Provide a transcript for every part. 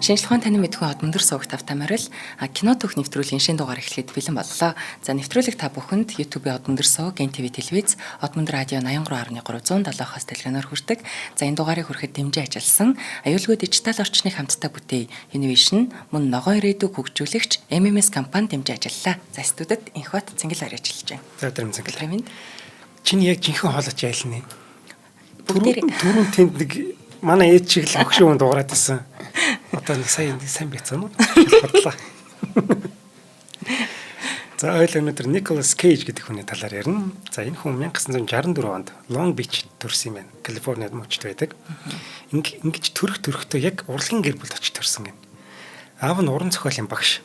Шинжлэх ухааны таны мэдхүйн од өндөр суугт автоморил кино түүх нэвтрүүлгийн шинэ дугаар эхлэхэд бэлэн боллоо. За нэвтрүүлэг та бүхэнд YouTube-ийн од өндөр сууг, НТV телевиз, од өндөр радио 83.307-оос дэлгэнээр хүрдэг. За энэ дугаарыг хүрэхэд дэмжиж ажилласан аюулгүй дижитал орчны хамттай бүтээй Innovation мөн ногоон ирээдүг хөгжүүлэгч MMS компани дэмжиж ажиллалаа. За студид Инхбат Цэнгэл орж ажиллаж байна. За өдрөм Цэнгэл. Чиний яг жинхэнэ хоолойч айлна. Түрүүн тэнд нэг манай ээж шиг л өгшөө дуурайд байсан. Одоо нэг сайн байцсан уу? Бодлоо. За өнөөдөр Nicolas Cage гэдэг хүний талаар ярина. За энэ хүн 1964 онд Long Beach төрсөн юм байна. Калифорниад мөчд байдаг. Ингэж төрөхдөө яг урлагийн гэр бүлд очиж төрсөн гэн. Аав нь уран зохиолын багш.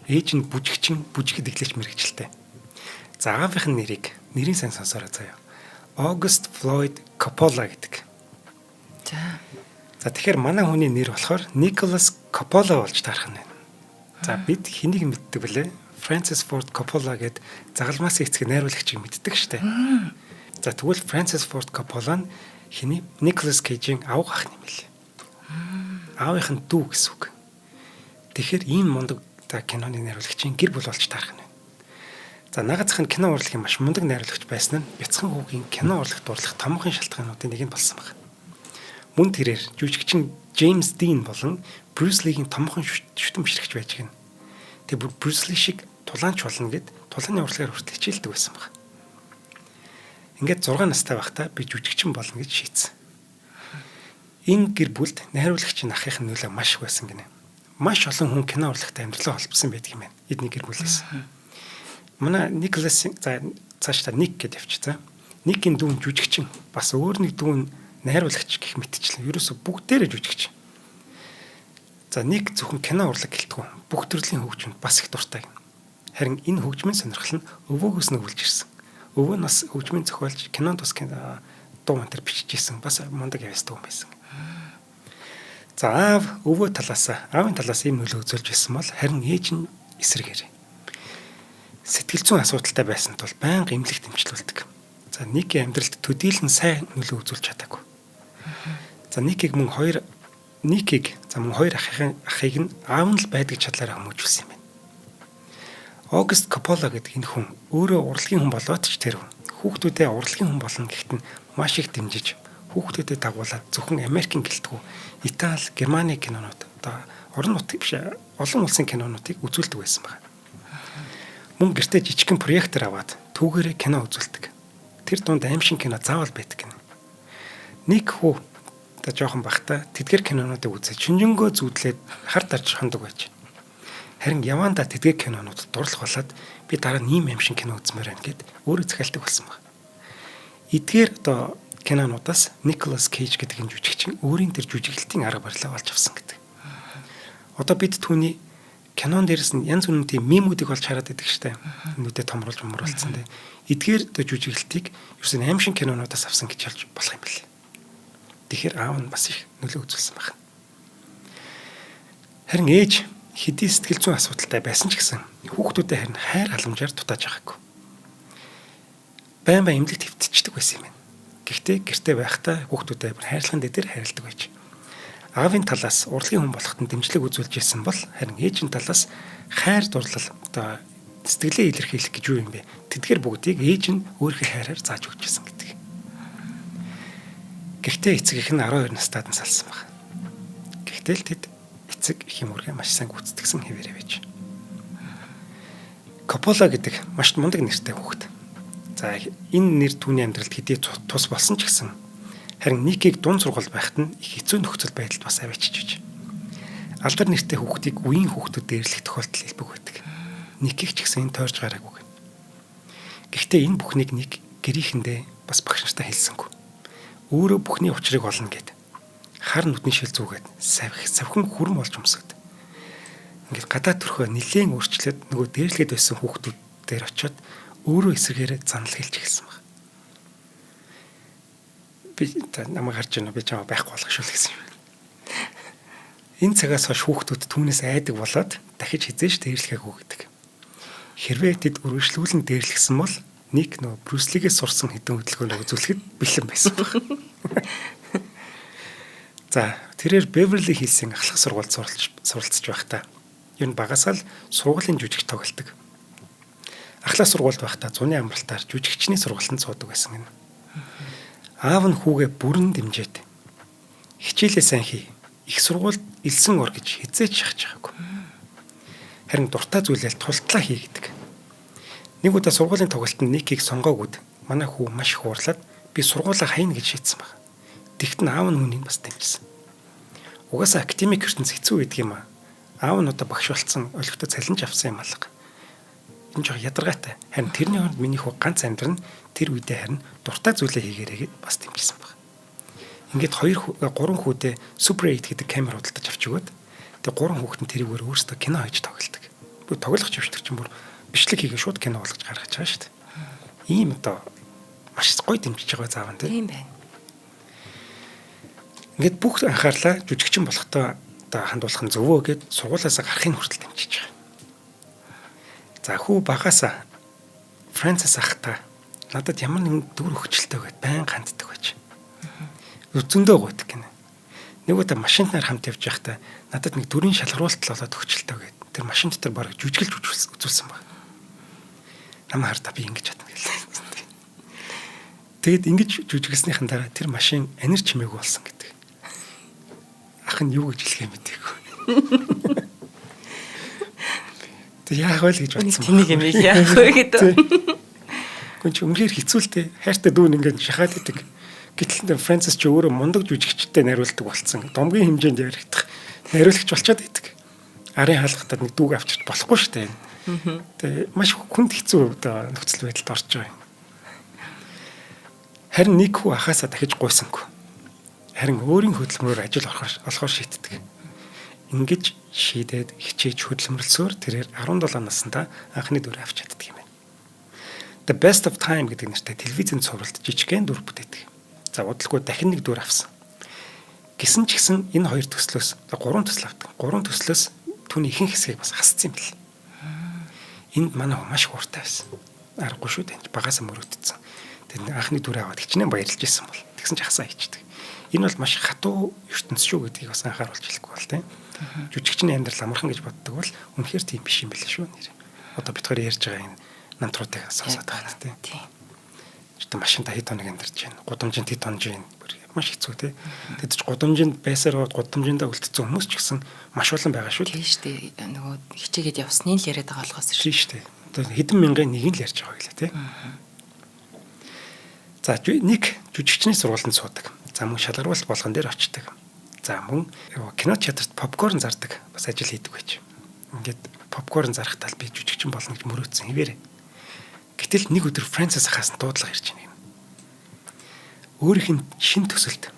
Ээж нь бүжиг дэглэж мэрэгчлээ. За аавынх нь нэрийн сайн сонсороо заяа. August Floyd Coppola гэдэг. За тэгэхээр манай хүний нэр болохоор Nicolas Coppola болж таарах нь байна. За бид хэнийг мэддэг бэлээ? Francis Ford Coppola гэдэг загалмаас эцэг найруулагчийг мэддэг штэ. За тэгвэл Francis Ford Coppola нь хэний Nicolas Cage-ийн авга ах юм билээ. Аавынх нь дүү гэсэн үг. Тэгэхээр ийм мундаг киноны найруулагчийн гэр бүл болж таарах нь байна. За нагацхан кино урлагийн маш мундаг найруулагч байсан нь бяцхан хүүгийн кино урлагт дурлах томхон шалтгаануудын нэг нь болсон байна. Мөн тэрээр жүжигчин James Dean болон Bruce Lee-ийн томхон шүтэн бишрэгч байж гэн. Тэг Bruce Lee шиг тулаанч болно гэд тулааны урлагаар хүртэл хичээлдэг байсан баг. Ингээд 6 настай байхдаа би жүжигчин болно гэж шийдсэн. Энэ гэр бүлд найруулагчийн ахын нөлөө маш их байсан гинэ. Маш олон хүн кино урлагтай амьдралаа холбосон байдаг юм байна. Эдний гэр бүлээс. Манай Nicolas цаашдаа Ник гэдээ явчихсан. Никийн дүүн жүжигчин бас өөр нэг дүүн найруулагч гэх мэтчлэн ерөөсө бүгдээрээ жүжигч. За Ник зөвхөн кино урлаг гэлтгүй бүх төрлийн хөгжмөнд бас их дуртай. Харин энэ хөгжмийн сонирхол нь өвөөгөөс нь өвлж ирсэн. Өвөө нас хөгжмийн зохиолч кинонд бас дуу мантер бичиж ирсэн. Бас мундаг явсан юм байсан. За аавын талаас ийм нөлөө үзүүлж байсан бол харин ээж нь эсрэгээр сэтгэл зүйн асуудалтай байсан тул байнга эмнэлэгт эмчилүүлдэг. За Никийн амьдралд төдийлөн сайн нөлөө үзүүлж чадаагүй. За Никийг мөн хоёр ахыг нь аав нь л байдаг чадлаараа хүмүүжүүлсэн юм байна. August Coppola гэдэг энэ хүн өөрөө урлагийн хүн болоод ч тэр хүүхдүүдээ урлагийн хүн болно гэхэд нь маш их дэмжиж хүүхдүүдэд дагуулад зөвхөн Америкийн гэлтгүү Итали, Германы кинонууд орон нутгийн биш олон улсын кинонуудыг үзүүлдэг байсан байна. Мөн гэртээ жижигхэн проектор аваад түүгээрээ кино үзүүлдэг. Тэр дунд аимшиг кино заавал байдаг гэнэ. Ник хүү жоохон бахта тэдгэр кинонуудыг үзээд шинжэнгөө зүудлээд хар дарж хондог байж. Харин явандаа тэдгэр кинонуудад дурлах болоод би дараа нь ийм аимшиг кино үзмээр байна гэд өөрөө захиалдаг болсон баг. Эдгээр кинонуудаас Nicolas Cage гэдэг энэ жүжигчин өөрийн тэр жүжиглэлтийн арга барилаа олж авсан гэдэг. Одоо бид түүний кинон дээрс нь янз бүрийн тийм мемүүдийг олж хараад байдаг штэ. Нүдэ томруулж мөмрөлцсөн дээ. Эдгээр жүжиглэлтийг ерөөсөн аимшиг кинонуудаас авсан гэж хэлж болох юм билээ. Тэгэхээр аав нь бас их нөлөө үзүүлсэн байна. Харин ээж хэдий сэтгэл зүйн асуудалтай байсан ч гэсэн хүүхдүүдэд харин хайр халамжаар дутааж байгаагүй. Байн эмнэлэгт хэвтчихдэг байсан юм байна. Гэхдээ гэртээ байхдаа хүүхдүүдэд хайрлахын дээр хайрладаг байж. Аавын талаас урлагийн хүн болоход нь дэмжлэг үзүүлж ирсэн бол харин ээжийн талаас хайр дурлал сэтгэлээ илэрхийлэх гэж юу юм бэ? Тэдгээр бүгдийг ээж нь өөрийнхөө хайраар зааж өгч ирсэн гэдэг. Гэхдээ эцэг их нь 12 настайд нь салсан баг. Гэхдээ л тэд эцэг их юм үргэ маш сайн гүйцэтгсэн хэвээрээ байж. Coppola гэдэг маш мундаг нэртэй хүүхэд. За энэ нэр түүний амьдралд хэдий тус болсон ч гэсэн харин Никийг дунд сургалт байхад нь их хэцүү нөхцөл байдалд бас авчиж байж. Алдар нэртэй хүүхдийг үеийн хүүхдүүд дээрлэх тохиолдол илбэг байдаг. Никийг ч гэсэн энэ тойрч гараагүй. Гэхдээ энэ бүхнийг Ник гэрийнхэндээ бас багш нартай хэлсэнгүй. Өөрөө бүхний учрыг олно гэд хар нүдний шил зүгээд савхин хүрэн болж өмсөд. Ингээд гадаа төрхөө нилээн өөрчлөөд нөгөө дээрлэхэд байсан хүүхдүүд дээр очиод өөрөө эсрэгээр занал хэлж эхэлсэн баг. Би намайг харж байна би чамаа байхгүй болгох шүү л гэсэн юм. Энэ цагаас хойш хүүхдүүд түүнээс айдаг болоод дахиж хизээш дээрлэхээгүй гэдэг. Хэрвээ тэд үргэлжлүүлэн дээрлэхсэн бол Ник нөө Bruce Lee-гээс сурсан хэдэн хөдөлгөөнөө үзүүлэхэд бэлэн байсан баг. За тэрээр Beverly Hills-ийн ахлах сургуульд суралцж байхдаа ер нь багасаа л сургуулийн жүжигч тоглодог. Ахлах сургуульд байхдаа зуны амралтаар жүжигчний сургуульд суудаг байсан гэнэ. Аав нь хүүгээ бүрэн дэмжээд хичээлээ сайн хий. Их сургуульд элсэн ор гэж хизээч шахаж байгаагүй. Харин дуртай зүйлээ тултлаа хий гэдэг. Нэг удаа сургуулийн тоглолтод Никийг сонгоогүйд манай хүү маш их уурлаад би сургуулаа хайна гэж шийдсэн баг. Тэгт нь аав нь үнийг бас дэмжсэн. Угаасаа академик ертөнц хэцүү байдаг юм аа. Аав нь одоо багш болцсон олигтой цалинж авсан юм алга. Энэ жоо ядаргаатай. Харин тэрний хооронд миний хүү ганц амьдрын тэр үедээ харин дуртай зүйлээ хийгээрэй гэд бас дэмжсэн баг. Ингээд 3 хүүтэй Super 8 гэдэг камер худалдаж авч өгөөд тэгээ 3 хүүхэд нь тэрүүгээр өөрсдөө кино хийж тоглодог. Бүр тоглох жившдэг чинь бүр бичлэг хийгээ шууд кино болгож гаргаж байгаа шүү дээ. Ийм одоо маш гоё дэмжиж байгаа зааван тийм байна. Ингээд бүх анхаарлаа жүжигчин болохдоо одоо хандуулах нь зөвөө гэд сургуулаасаа гарахын хүртэл дэмжиж байгаа. За хүү багасаа Францис ахта надад ямар нэгэн дүр хөвчлөлтэй гэд байн ханддаг байж. Зөндөө гойдаг гинэ. Нэг удаа машинтаар хамт явж байхдаа надад нэг дүрийн шалгаруулалт болоод хөвчлөлтэй гэд тэр машин дотор бараг жүжиглж үзүүлсэн баг. Намаа хартаа би ингэж чадна гэлээ. Тэгэд ингэж жүжиглснийхэн дараа тэр машин анир чимээгүй болсон гэдэг. Ах нь юу гэж хэлэх юм бэ? Тэг яах вэ гэж бодсон. Тэнийг юм яах вэ гэдэг. Гүн чи үнээр хэцүүлтэй хайртай дүүн ингээд шахаад идэг. Гэтэл Францис ч өөрөө мундаг жүжигчтэй найруулдаг болцсон. Домгийн хэмжээнд яригдах найруулагч болчиход идэг. Арын хаалгатад нэг дүүг авчирч болохгүй шүү дээ. Тэгээ маш хүнд хэцүү одоо нөхцөл байдалд орж байгаа юм. Харин нэг хүү ахаасаа дахиж гуйсангүй. Харин өөрийн хөдөлмөрөөр ажил олохоор шийддэг. Ингэж шийдээд хичээж хөдөлмөрлсөөр тэрээр 17 наснда анхны дүр авч чаддаг юм байна. The Best of Time гэдэг нэртэй телевизийн цувралд жижигхэн дүр бүтээдэг. За удалгүй дахин нэг дүр авсан. Гисэн ч гэсэн энэ хоёр төслөөс 3 төсөл авдаг. 3 төслөөс түүний ихэнх хэсгийг бас хасцсан юм бэл. Энд манай маш хууртай байсан. Аргагүй шүү дээ. Багасаа мөрөөдсөн. Тэгээд анхны дүр аваад хичнээн баярлж ирсэн бол тэгсэн ч хасаа хийчихдэг. Энэ бол маш хатуу ертөнц шүү гэдгийг бас анхааруулж хэлэхгүй бол тийм. Жүжигчний амьдрал амархан гэж боддог бол үнэхээр тийм биш юм билээ шүү нэр. Одоо бид хоёр ярьж байгаа энэ намтруудыг сонсоод байгаа тийм. Жишээ машинта хэд хоног амьдарч байна. Гудамжинд хэд тонж байна. Маш хэцүү тийм. Тэд ч гудамжинд байсаар гудамжиндаа үлдсэн хүмүүс ч гэсэн маш олон байгаа шүү. Тийм шүү дээ. Нөгөө хичээгээд явсныг л яриад байгаа болохоос шүү дээ. Одоо хэдэн мянган нэг л ярьж байгаа гэлээ тийм. За нэг жүжигчний сургуульд суудаг. За мөн шалгаруулалт болгон дээр очдог. За мөн кино театрт попкорн зардаг. Бас ажил хийдэг байж. Ингээд попкорн зарахтаа би жүжигчин болно гэж мөрөөдсөн хэвээрээ. Гэтэл нэг өдөр Францис ахаас нь дуудлага ирж байна. Өөрийнх нь шин төсөлд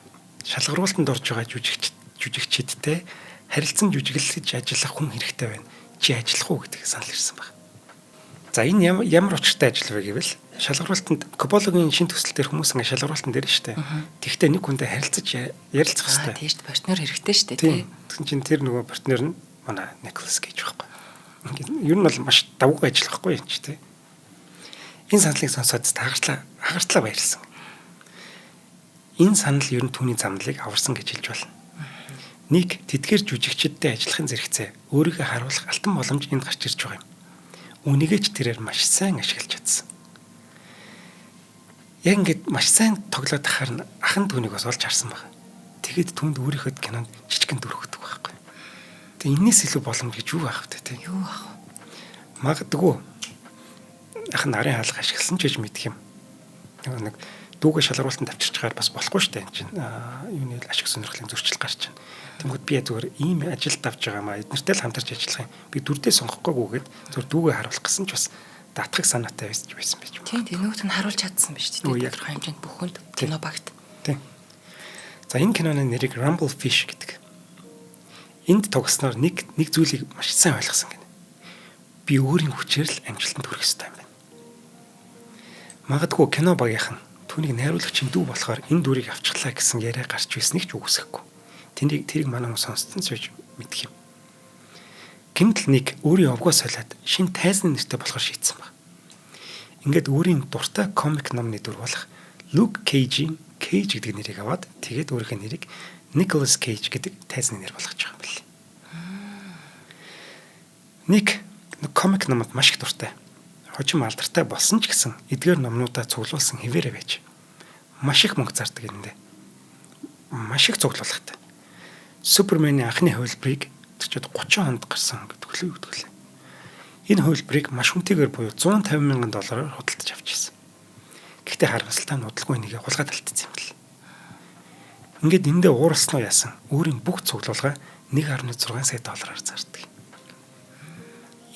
шалгаруулалтанд орж байгаа жүжигчидтэй харилцан жүжиглэж ажиллах хүн хэрэгтэй байна. Чи ажиллах уу гэдэг санал ирсэн баг. За энэ ямар учиртай ажил вэ гэвэл шалгаруулалтанд Коппологийн шин төсөл дээр хүмүүс ингээ шалгаруулалтанд дээр штэ. Тэгвэл нэг хүнтэй харилцаж ярилцах хэрэгтэй. Тийм штэ партнер хэрэгтэй штэ тий. Тэгсэн чинь тэр нөгөө партнер нь манай Николас гэж байхгүй. Ингээ ер нь бол маш давгүй ажил байхгүй юм чи тий. Энэ саналыг сонсоод хагартлаа баярлсан. Энэ санал ер нь түүний замналыг аварсан гэж хэлж болно. Нэг тэдгээр жүжигчдтэй ажиллахын зэрэгцээ өөрийгөө харуулах алтан боломж энд гарч ирж байгаа юм. Үнийгээ ч тэрээр маш сайн ашиглаж чадсан. Яг ингээд маш сайн тоглоод тахаар ахан түүнийг бас олж харсан баг. Тэгэд түнд өөрийнхөө кинонд жижигэн дүр өгдөг байхгүй. Тэгээ энэс илүү боломж гэж юу аах вэ те? Юу аах вэ? Магадгүй ах нарын хаалга ашигласан ч гэж мэдх юм. Нэг дүүгээ шалгаруулалтанд авчирчгаар бас болохгүй шүү дээ. Энэ чинь юуны ашиг сонирхлын зөрчил гарч байна. Тэгмэд би зүгээр ийм ажилд авч байгаа маа эднэртэй л хамтарч ажиллах юм. Би дүрдээ сонгохгүйгээд зүгээр дүүгээ харуулах гэсэн ч бас даатгах санаатай байсан байж. Тийм нөгөөт нь харуулж чадсан биз дээ. Тодорхой хэмжээнд бүхэнд кино багт. Тийм. За энэ киноны нэрийг Rumble Fish гэдэг. Энд тогсноор нэг зүйлийг маш сайн ойлгосон гэнэ. Би өөрийн хүчээр л амжилтанд хүрэх ёстой юм байна. Магадгүй кино багийнхан түүнийг найруулагчийн дүү болохоор энэ дүрийг авчихлаа гэсэн яриа гарч ирснийг ч үгүйсэхгүй. Тэрийг манай хүмүүс сонссон ч гэж мэдх юм. Гэмтэл нэг өөрийн овгоо солиод шин тайзны нэртэй болохоор шийдсэн баг. Ингээд өөрийн дуртай комик номны дүр болох Luke Cage гэдэг нэрийг аваад тэгээд өөрийнхөө нэрийг Nicolas Cage гэдэг тайзны нэр болгож байгаа юм байна. Ник комик номод маш их дуртай. Хожим алдартай болсон ч гэсэн эдгээр номнуудаа цуглуулсан хэвээрээ байж маш их мөнгө зардаг юм дэ. Маш их цуглуулгатай. Суперменийн анхны хувилбарыг төчөд 30 хонд гарсан гэдэг хөлөө өгдөглөө. Энэ хувилбарыг маш хүнтэйгээр буюу $150 мянган худалдаж авч ирсэн. Гэхдээ харамсалтай нь удалгүй нэгээ хулгайд алдсан юм бэл. Ингээд эндээ ууралсноо яасан. Өөрийн бүх цуглуулга $1.6 сая зардаг.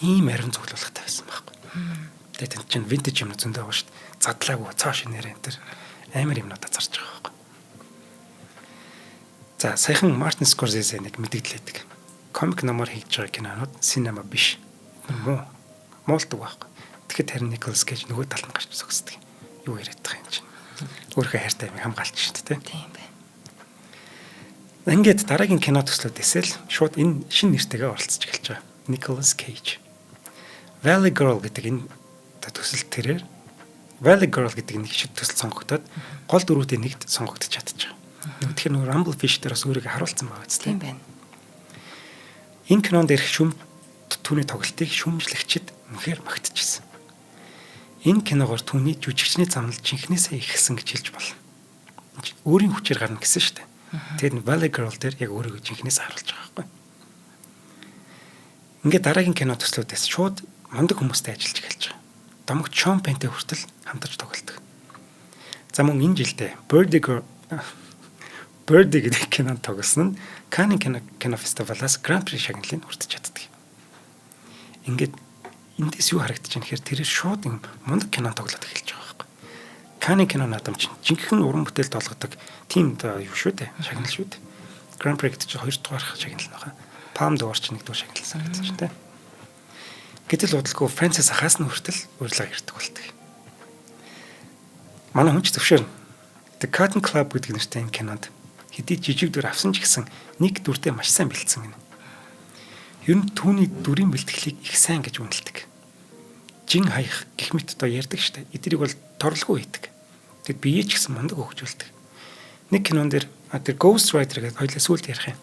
Ийм арим цуглуулгатай байсан байхгүй. Тэгээд тэнд чинь винтэж юм зөндөө байгаа шүү дээ. Задлаагүй цаа шинээр энэ төр амар юмнуудаа зарж байгаа байхгүй. За саяхан Мартин Скорсезе нэг мэдээлэлэдэг. Комик номоор хийж байгаа кинонууд синема биш. Муулдаг байхгүй. Тэгэхэд харин Николас Кейж нөгөө талд нь гарч зогсдог. Юу яриад байгаа юм чинь. Өөрийнхөө хайртай юм хамгаалж шүү дээ. Тийм бай. Ингээд дараагийн кино төслүүдээс л шууд энэ шинэ нэртэйгээ оролцож эхэлж байгаа. Nicolas Cage. Valley Girl гэдэг энэ төсөл тэрээр Valley Girl гэдэг нэг шид төсөл сонгогдоод гол дөрүүдийн нэгд сонгогдож чадчих. Нөгөөх нь Rumble Fish дээр бас өөрийгөө харуулсан байгаа зү. Тийм байна. Энэ кинонд ирэх шүм түүний тоглолтыг шүмжлэгчид үнэхээр магтчихсан. Энэ киногоор түүний жүжигчний замнал жинхнээсээ ихсэн гэж хэлж болно. Өөрийн хүчээр гарна гэсэн шүү дээ. Тэгээд Valley Girl дээр яг өөрийгөө жинхнээс харуулж байгаа байхгүй. Ингээд дараагийн кино төслүүдээс шууд мундаг хүмүүстэй ажиллаж эхэлж байгаа. Домогт Sean Penn-тэй хүртэл хамтарч тоглодог. За мөн энэ жилдээ Birdie гэдэг кинонд тоглосон нь Cannes кино фестивалаас Grand Prix шагналыг хүртэж чаддаг. Ингээд эндээс юу харагдаж байна гэхээр тэр шууд мундаг кинонд тоглоод эхэлж байгаа байхгүй. Cannes кино надад жинхэнэ уран бүтээл толгодог тийм юу шүү дээ. Шагнал шүү дээ. Grand Prix гэдэг чинь 2 дугаар шагнал байгаа. Palme d'Or ч 1 дугаар шагнал санагдаж байна те. Гэтэл удалгүй Францис хаас нь хүртэл урилга ирдэг болдог. Манай хүн ч зөвшөөрнө. The Cotton Club гэдэг нэртэй энэ кинонд хэдий жижиг дүр авсан ч гэсэн нэг дүртэй маш сайн бэлдсэн гэнэ. Ер нь түүний дүрийн бэлтгэлийг их сайн гэж үнэлдэг. Жин хаях гэх мэт одоо ярьдаг штэ. Эднийг бол торлгүй хийдэг. Тэгэд бие ч гэсэн мундаг хөгжүүлдэг. Нэг кинон дээр тэр Ghost Rider гэдэг хоёлаа сүлд ярих юм.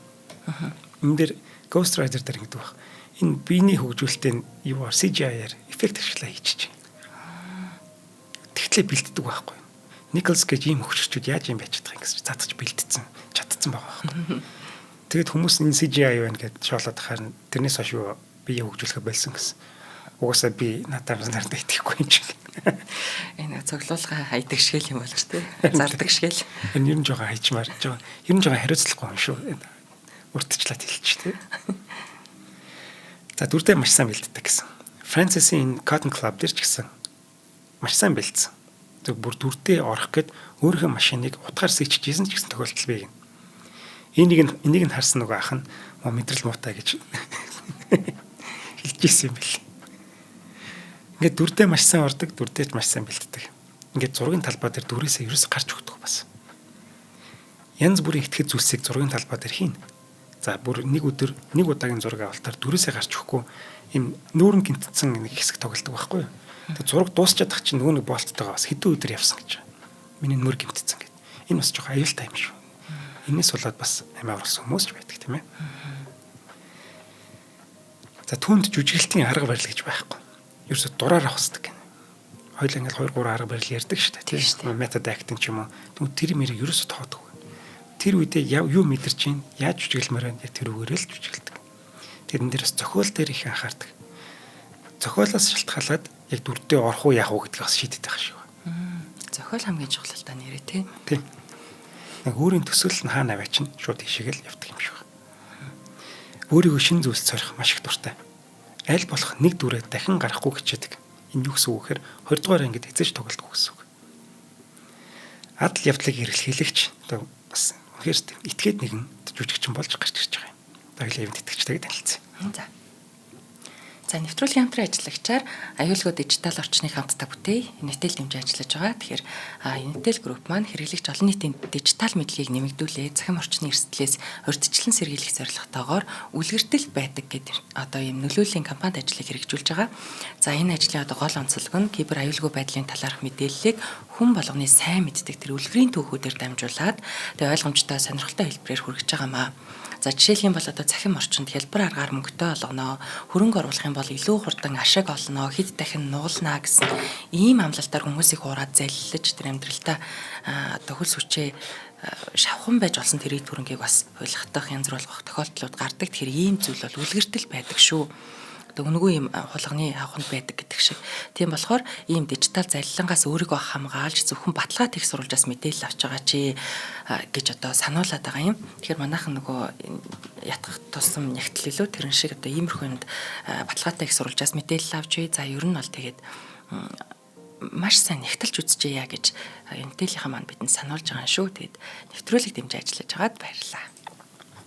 Энэ дээр Ghost Rider дээр ингэдэг баг. Энэ биений хөгжүүлэлтийн юугаар CGI-аар эффект ашиглаа хийчих чинь. Тэгтлээ бэлддэг байхгүй. Nicolas Cage ийм хөгжигчүүд яаж юм байж чадах юм гэж цаатаж бэлдсэн чадсан байгаа байхгүй. Тэгэд хүмүүс энэ CGI юу вэ гэдээ шоолоод харна. Тэрнээс хойш юу бие хөгжүүлэхэ болсон гэсэн. Угаасаа би надаар нартай итгэхгүй юм шиг. Энэ цоглуулга хайдаг шиг юм болж тээ. Зардаг шиг л. Энэ ер нь жоохон хайчмаар жоохон ер нь жоохон хариуцлахгүй юм шүү. Уртчлаад хэлчих тээ. За дүрдээ маш сайн бэлддэг гэсэн. Francis-ийн Cotton Club дээр ч гэсэн маш сайн бэлдсэн. Тэг бүр дүрдээ орох гээд өөрийнхөө машиныг утгаар сэтчихсэн ч гэсэн тохиолдол бий гэн. Энийг нь харсан нөгөө ах нь мэдрэл муутай гэж хэлжсэн юм бэл. Ингээд дүрдээ маш сайн ордог, дүрдээ маш сайн бэлддэг. Ингээд зургийн талбай дээр дүрээсээ ерөөс гарч өгдөг бас. Янз бүрийн итгэж зүйлсийг зургийн талбай дээр хийн. За бүр нэг өдөр нэг удаагийн зураг авалтаар дүрээсээ гарч өгөхгүй им нүүрэн гинтсэн нэг хэсэг тоглодог байхгүй юу. Тэг зураг дуусчаад ах чинь нөгөө нэг болттойгоо бас хэдэн өдөр явсан гэж. Миний нүүр гинтсэн гэд. Энэ бас жоохон аюултай юм шүү. Энээс болоод бас амиа орсон хүмүүс ч байдаг тийм ээ. За түүнд жүжиглэлтийн арга барил гэж байхгүй. Ерөөсө дураар авахсдаг гэнэ. Хоёул ингээл 2 3 арга барил ярьдаг шүү дээ тийм. Метод актинг ч юм уу. Тэгвэл тэр мэрийг ерөөсө тоодог. Тэр үедээ юу мэдэрч чинь яаж жүжиглэмээр байна тэр үгээрээ л жүжиглдэг. Тэрэн дээр бас зохиол дээр их анхаардаг. Зохиолоос шалтгаалаад яг дүрдээ орох уу яах уу гэдгийг бас шийдэдэг байх шүү. Зохиол хамгийн чухал та нэрээ тийм. Тийм. Нэг өөрийн төсөөлөл нь хаана аваач нь шууд ишээгэл явдаг юм шиг байна. Өөрийгөө шин зүйлс сорих маш их дуртай. Аль болох нэг дүрээ дахин гарахгүй хичээдэг. Энэ юу гэсэн үг гэхээр 20 дугаар ангид эзэж тоглодог гэсэн үг. Адал явдлыг эргэлхийлэгч одоо бас үнэхээр итгээд нэгэн жүжигчин болж гарч ирж байгаа юм. Хоёлаа юм тэтгэжтэйг танилцсан. За. За нэвтрүүлгийн хамтран ажиллагчаар аюулгүй дижитал орчныг хамтдаа бүтээй, Unitel дэмжиж ажиллаж байгаа. Тэгэхээр Unitel Group маань хэрэглэгч олон нийтийн дижитал мэдлэгийг нэмэгдүүлээ, захим орчны эрсдлээс урьдчилан сэргийлэх зорилготойгоор үлгэртэл байдаг гэдэг одоо ийм нөлөөллийн кампанид ажлыг хэрэгжүүлж байгаа. За энэ ажлын одоо гол онцлог нь кибер аюулгүй байдлын талаарх мэдээллийг хүн болгоны сайн мэддэг тэр үлгэрийн түүхүүдээр дамжуулаад тэгээ ойлгомжтой сонирхолтой хэлбэрээр хүргэж байгаамаа. За жишээлх юм бол одоо захим орчинд хялбар аргаар мөнгөтэй олгоно, хөрөнгө оруулах юм бол илүү хурдан ашиг олно, хэд дахин нуулна гэсэн ийм амлалтаар хүмүүсийг хуураад заллиж тэр амьдралтаа одоо хөлс хүчээ шавхан байж олсон тэр эд хөрөнгийг бас хуйлахтах янз бүр тохиолдлууд гардаг. Тэгэхээр ийм зүйл бол үлгэртэл байдаг шүү. Өнгөө юм хулганы авахнд байдаг гэдэг шиг. Тийм болохоор ийм дижитал залилангаас өөрийгөө хамгаалж зөвхөн баталгаа тех сурвалжаас мэдээлэл авч байгаа чи гэж одоо сануулад байгаа юм. Тэгэхээр манайхан нөгөө ятгах тусам нягтл илүү тэрэн шиг одоо иймэрхүү юмд баталгаатай их сурвалжаас мэдээлэл авч бай. За ер нь бол тэгээд маш сайн нягтлж үзчихье гэж Unitel-ийнхэн маань бидэнд сануулж байгаа шүү. Тэгээд нэвтрүүлэг дэмжиж ажиллаж байгаад баярлалаа.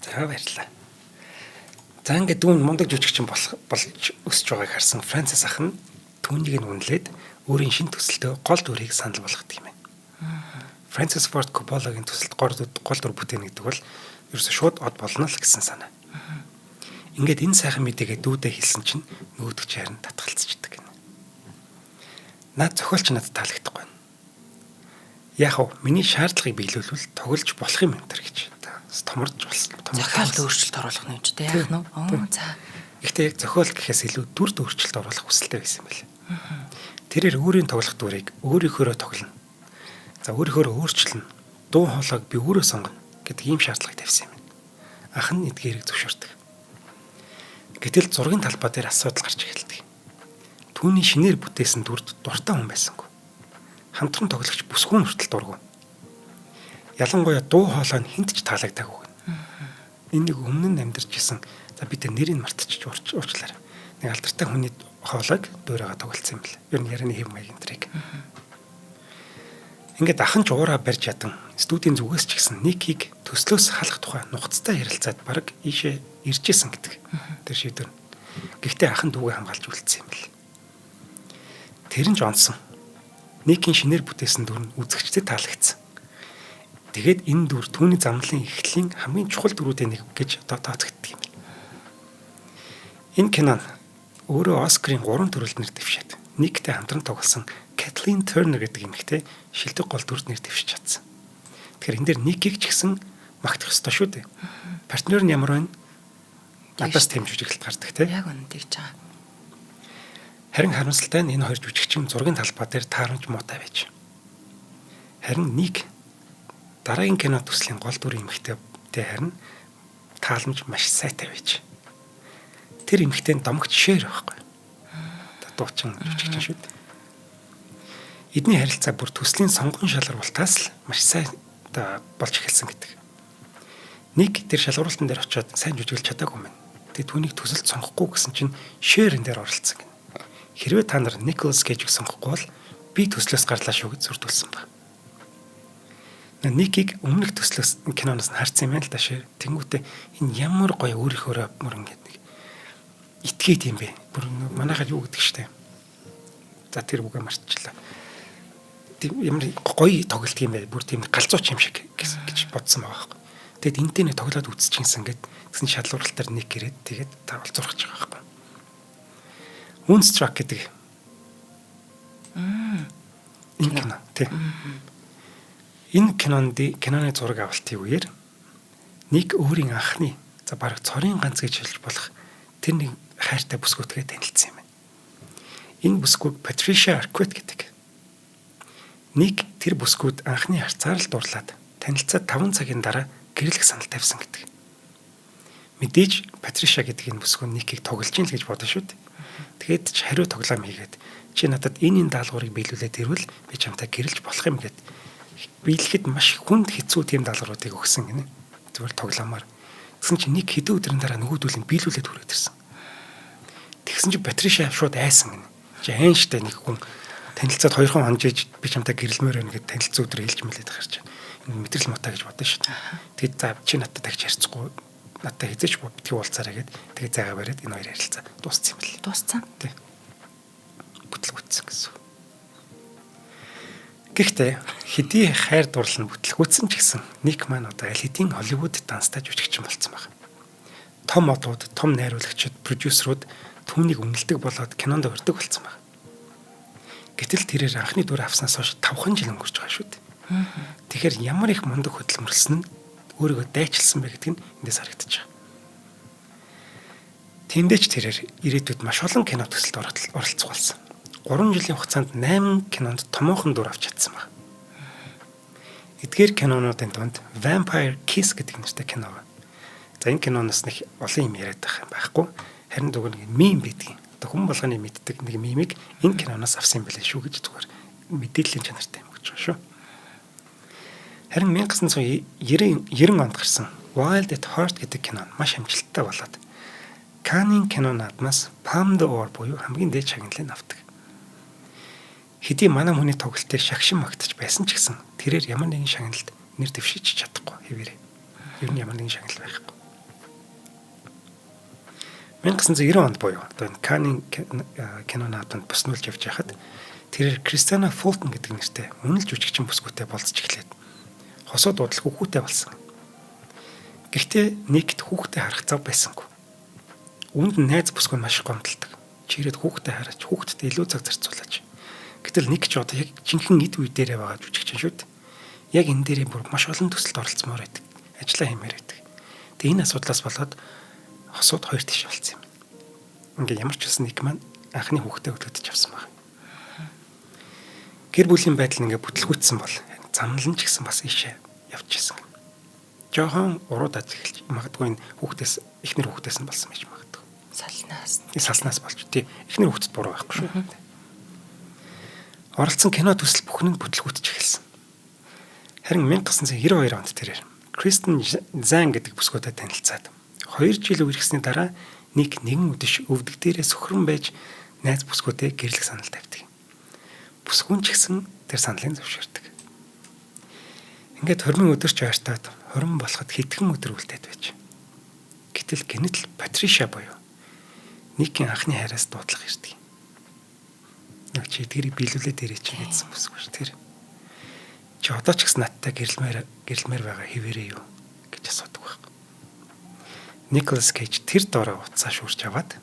За баярлалаа. За ингээд дүүн мундаг жүжигчин болж өсөж байгааг харсан Францис ах нь түүнийг нь үнэлээд өөрийн шин төсөлтөө гол дүрийг санал болгодог юм байна. Францис Форд Копполагийн төсөлт гол дүр бүтээн гэдэг бол ерөөсө шууд од болно л гэсэн санаа. Ингээд энэ сайхан мэдээгээ дүүдээ хэлсэн чинь нөгөөдөг чарн татгалцчихдаг гэнэ. Наад зохиолч надад таалагдахгүй байна. Яг уу миний шаардлагыг биелүүлвэл тоглож болох юм энэ төр гэж томорж болсон. Зохиолд өөрчлөлт оруулах нь үстэй яах нь вэ? За. Гэхдээ яг зохиол гэхээс илүү дүрд өөрчлөлт оруулах хүсэлтэй байсан юм байна. Тэрээр өөрийн тоглох дүрийг өөрийнхөөрөө тоглоно. За өөрийнхөөрөө өөрчилнө. Дуу хоолойг би өөрөө сонгоно гэдэг ийм шаардлага тавьсан юм байна. Ах нь эдгээрийг зөвшөөрдөг. Гэтэл зургийн талбай дээр асуудал гарч эхэлдэг. Түүний шинээр бүтээсэн дүрд дуртай хүн байсангүй. Хамтран тоглогч бүсгүүн хүртэл дургу. Ялангуяа дуу хоолой нь хинт ч таалагдаагүй. Энэ нэг өмнө нь амьдарч исэн. За бид нэрийг мартчих уучлаарай. Нэг алдартай хүний хоолойг дуурайгаа тоглолцсон юм бэл. Ер нь ярианы хэв маяг энтрийг. Ингээд ахын ч уураа барьж ядан студийн зүгээс ч гэсэн Никийг төслөөс халах тухай нухацтай ярилцаад баг ийшээ ирж исэн гэдэг. Тэр шийдвэр. Гэхдээ ахын дүүгээ хамгаалж үлдсэн юм бэл. Тэр нь ч онсон. Никийн шинээр бүтээсэн дүр нь үзэгчдэд таалагдсан. Тэгээд энэ дүр түүний замналын эхлэлийн хамгийн чухал дүрүүдийн нэг гэж одоо тооцогддог юм. Энэ кинон өөрөө Оскарын 3 төрөлд нэр дэвшээд Никтэй хамтран тоглосон Kathleen Turner гэдэг эмэгтэй шилдэг гол дүрд нэр дэвшиж чадсан. Тэгэхээр энэ дээр Никийг ч гэсэн магтах ёстой шүү дээ. Партнер нь ямар байна? Надаас тэм жүжиглэлт гардаг тийм. Яг үнэ тэгж байгаа. Харин харамсалтай нь энэ хоёр жүжигчин зургийн талбай дээр таарамж муутай байж. Харин Ник дараагийн кино төслийн гол дүр эмэгтэй харин тааламж маш сайтай байж. Тэр эмэгтэй домогч шээр байхгүй. Дуучин жүжигчин шүү дээ. Эдний харилцаа бүр төслийн сонгон шалгаруултаас л маш сайн болж эхэлсэн гэдэг. Ник тэр шалгаруултан дээр очиод сайн жүжиглэж чадаагүй мэн. Тэгээд түүнийг төсөлд сонгохгүй гэсэн чинь шээр энэ дээр оролцсон гэнэ. Хэрвээ та нар Николас Кейжийг сонгохгүй бол би төслөөс гарлаа шүү гэж зурдуулсан баг. Никийг өмнөх төслөөс киноноос нь харсан юм байна л да шээ. Тэнгүүтээ энэ ямар гоё өөрийнхөөрөө мөр ингээд нэг итгээд юм бэ. Бүр манайхаар юу гэдэг штэ. За тэр үгээ марцчлаа. Тийм ямар гоё тоглолт юм бэ. Бүр тийм галзууч юм шиг гэж бодсон байгаа байхгүй. Тэгэд энтэй нэг тоглоод үзчихсэн ингээд тэгсэн шалгууралтаар Ник ирээд тэгээд тавал зурхаж байгаа байхгүй. Moonstruck гэдэг. Энэ кино тийм. Энэ киноны зураг авалтын үеэр Ник өөрийн анхны за бараг цорын ганц гэж хэлж болох тэр нэг хайртай бүсгүүтгээ танилцсан юм байна. Энэ бүсгүүг Patricia Arquette гэдэг. Ник тэр бүсгүүд анхны харцаар л дурлаад танилцаад 5 цагийн дараа гэрлэх санал тавьсан гэдэг. Мэдээж Patricia гэдэг энэ бүсгүй Никийг тоглож ийн л гэж бодсон шүү дээ. Тэгээд ч хариу тоглоом хийгээд чи надад энэ даалгаврыг биелүүлээд ирвэл би чамтай гэрэлж болох юм гээд биелэхэд маш хүнд хэцүү тийм даалгавруудыг өгсөн гинэ. Зүгээр тоглоомоор. Тэгсэн чинь Ник хэдэн өдрийн дараа нөгөөдүүлэн биелүүлээд хүрээд ирсэн. Тэгсэн чинь Patricia шууд айсан гинэ. Чи айн штэ нэг хүн танилцаад 2 хон хонжиж би чамтай гэрэлмээр байна гэд танилцсан өдөр хэлж мэлээд гарч байна. Энэ мэдрэл муутай гэж бодсон шүү дээ. Тэгэд за чи надад тагч харьцахгүй надад хизээч битгий уулзаарай гэд тэгээ зайгаа бариад энэ хоёр ярилцаа дууссан юм бэл. Дууссан. Тий. Бүтлгүйтсэн гэсэн. Гэхдээ хэдий хайр дурлал нь бүтлгүйтсэн ч гэсэн Ник маань одоо аль хэдийн Холливуд данстай жүжигчин болсон байна. Том одууд, том найруулагчид, продюсерууд түүнийг үнэлдэг болоод кинонд өрдөг болсон байна. Гэтэл тэрээр анхны дүр авснаас хойш 5 жил өнгөрч байгаа шүү дээ. Тэгэхээр ямар их мундаг хөдөлмөрлсөн нь өөрийгөө дайчилсан бэ гэдг нь эндээс харагдаж байгаа. Тэндээч тэрээр ирээдүйд маш олон кино төсөлд оролцох болсон. 3 жилийн хугацаанд 8 кинонд томоохон дүр авч чадсан байна. Эдгээр кинонуудын донд Vampire Kiss гэдэг нэртэй кино байна. За энэ киноноос нэг олон юм яриад байх юм байхгүй. Харин дугаар нэг мим байдаг. Одоо хүн болгоны мэддэг нэг мимийг энэ киноноос авсан юм байлээ шүү гэж зүгээр мэдээллийн чанартай юм гэж байна шүү. Харин 1990 онд гарсан Wild at Heart гэдэг кино маш амжилттай болоод Cannes кино наадмаас Palme d'Or буюу хамгийн дээд шагналыг авдаг. Хэдий манай хүний тоглолтыг шагшин магтаж байсан ч гэсэн тэрээр ямар нэгэн шагналд нэр дэвшиж чадахгүй хэвээрээ. Ер нь ямар нэгэн шагнал байхгүй. 1990 онд буюу одоо Cannes кино наадманд буснуулж явж байхад тэрээр Кристиана Фултон гэдэг нэртэй үнэлж жүжигчин бүсгүйтэй болцож эхлээд хосоо дуудлах хүүхдэд болсон. Гэхдээ Никт хүүхдэд харах зав байсангүй. Үүнд найз бүсгүй маш гомдолдог. Чирээд хүүхдэд хараач, хүүхдэд илүү цаг зарцуулаач. Гэтэл нэг ч одоо яг жинхэнэ эд үе дээрээ байгаа жүжигчин шүү дээ. Яг энэ дээрээ бүр маш олон төсөлд оролцмоор байдаг. Ажлаа хиймээр байдаг. Тэгээ энэ асуудлаас болоод хосууд хоёр тийш болсон юм. Ингээ ямар ч байсан нэг маань анхны хүүхдэд өдөртөж авсан байна. Гэр бүлийн байдал ингээ бүтлгүйтсэн бол замналан ч гэсэн бас ийшээ явчихсан. Жохон урууд аж эхэлж магадгүй энэ хүүхдээс эхнэр хүүхдээс нь болсон байж магадгүй. Салснаас болж тий. Эхнэр хүүхдэд буруу байхгүй шүү. Оролцсон кино төсөл бүхэн нь бүтлгүйтж эхэлсэн. Харин 1992 онд тэрээр Кристен Зан гэдэг бүсгүйтэй танилцаад 2 жил үргэлжсэний дараа нэгэн өдөш өвдөг дээрээ сөхрөн байж найз бүсгүйтэй гэрлэх санал тавьдаг. Бүсгүн ч гэсэн тэр саналыг зөвшөөрдөг. Ингээд 20 өдөр ч ойртоод 20 болоход хэдхэн өдөр үлдээд байж. Гэтэл гэнэт Патриша буюу Никийн анхны хайраас дуудлага ирдэг. Нэг чи тэрийг биелүүлээд ирээ чи гэдсэн бүсгүй ш тэр. Чи одоо ч гэсэн надтай гэрэлмээр байгаа хэвээрээ юу гэж асуудаг байхгүй. Николас Кейж тэр доороо уцаа шүүрч аваад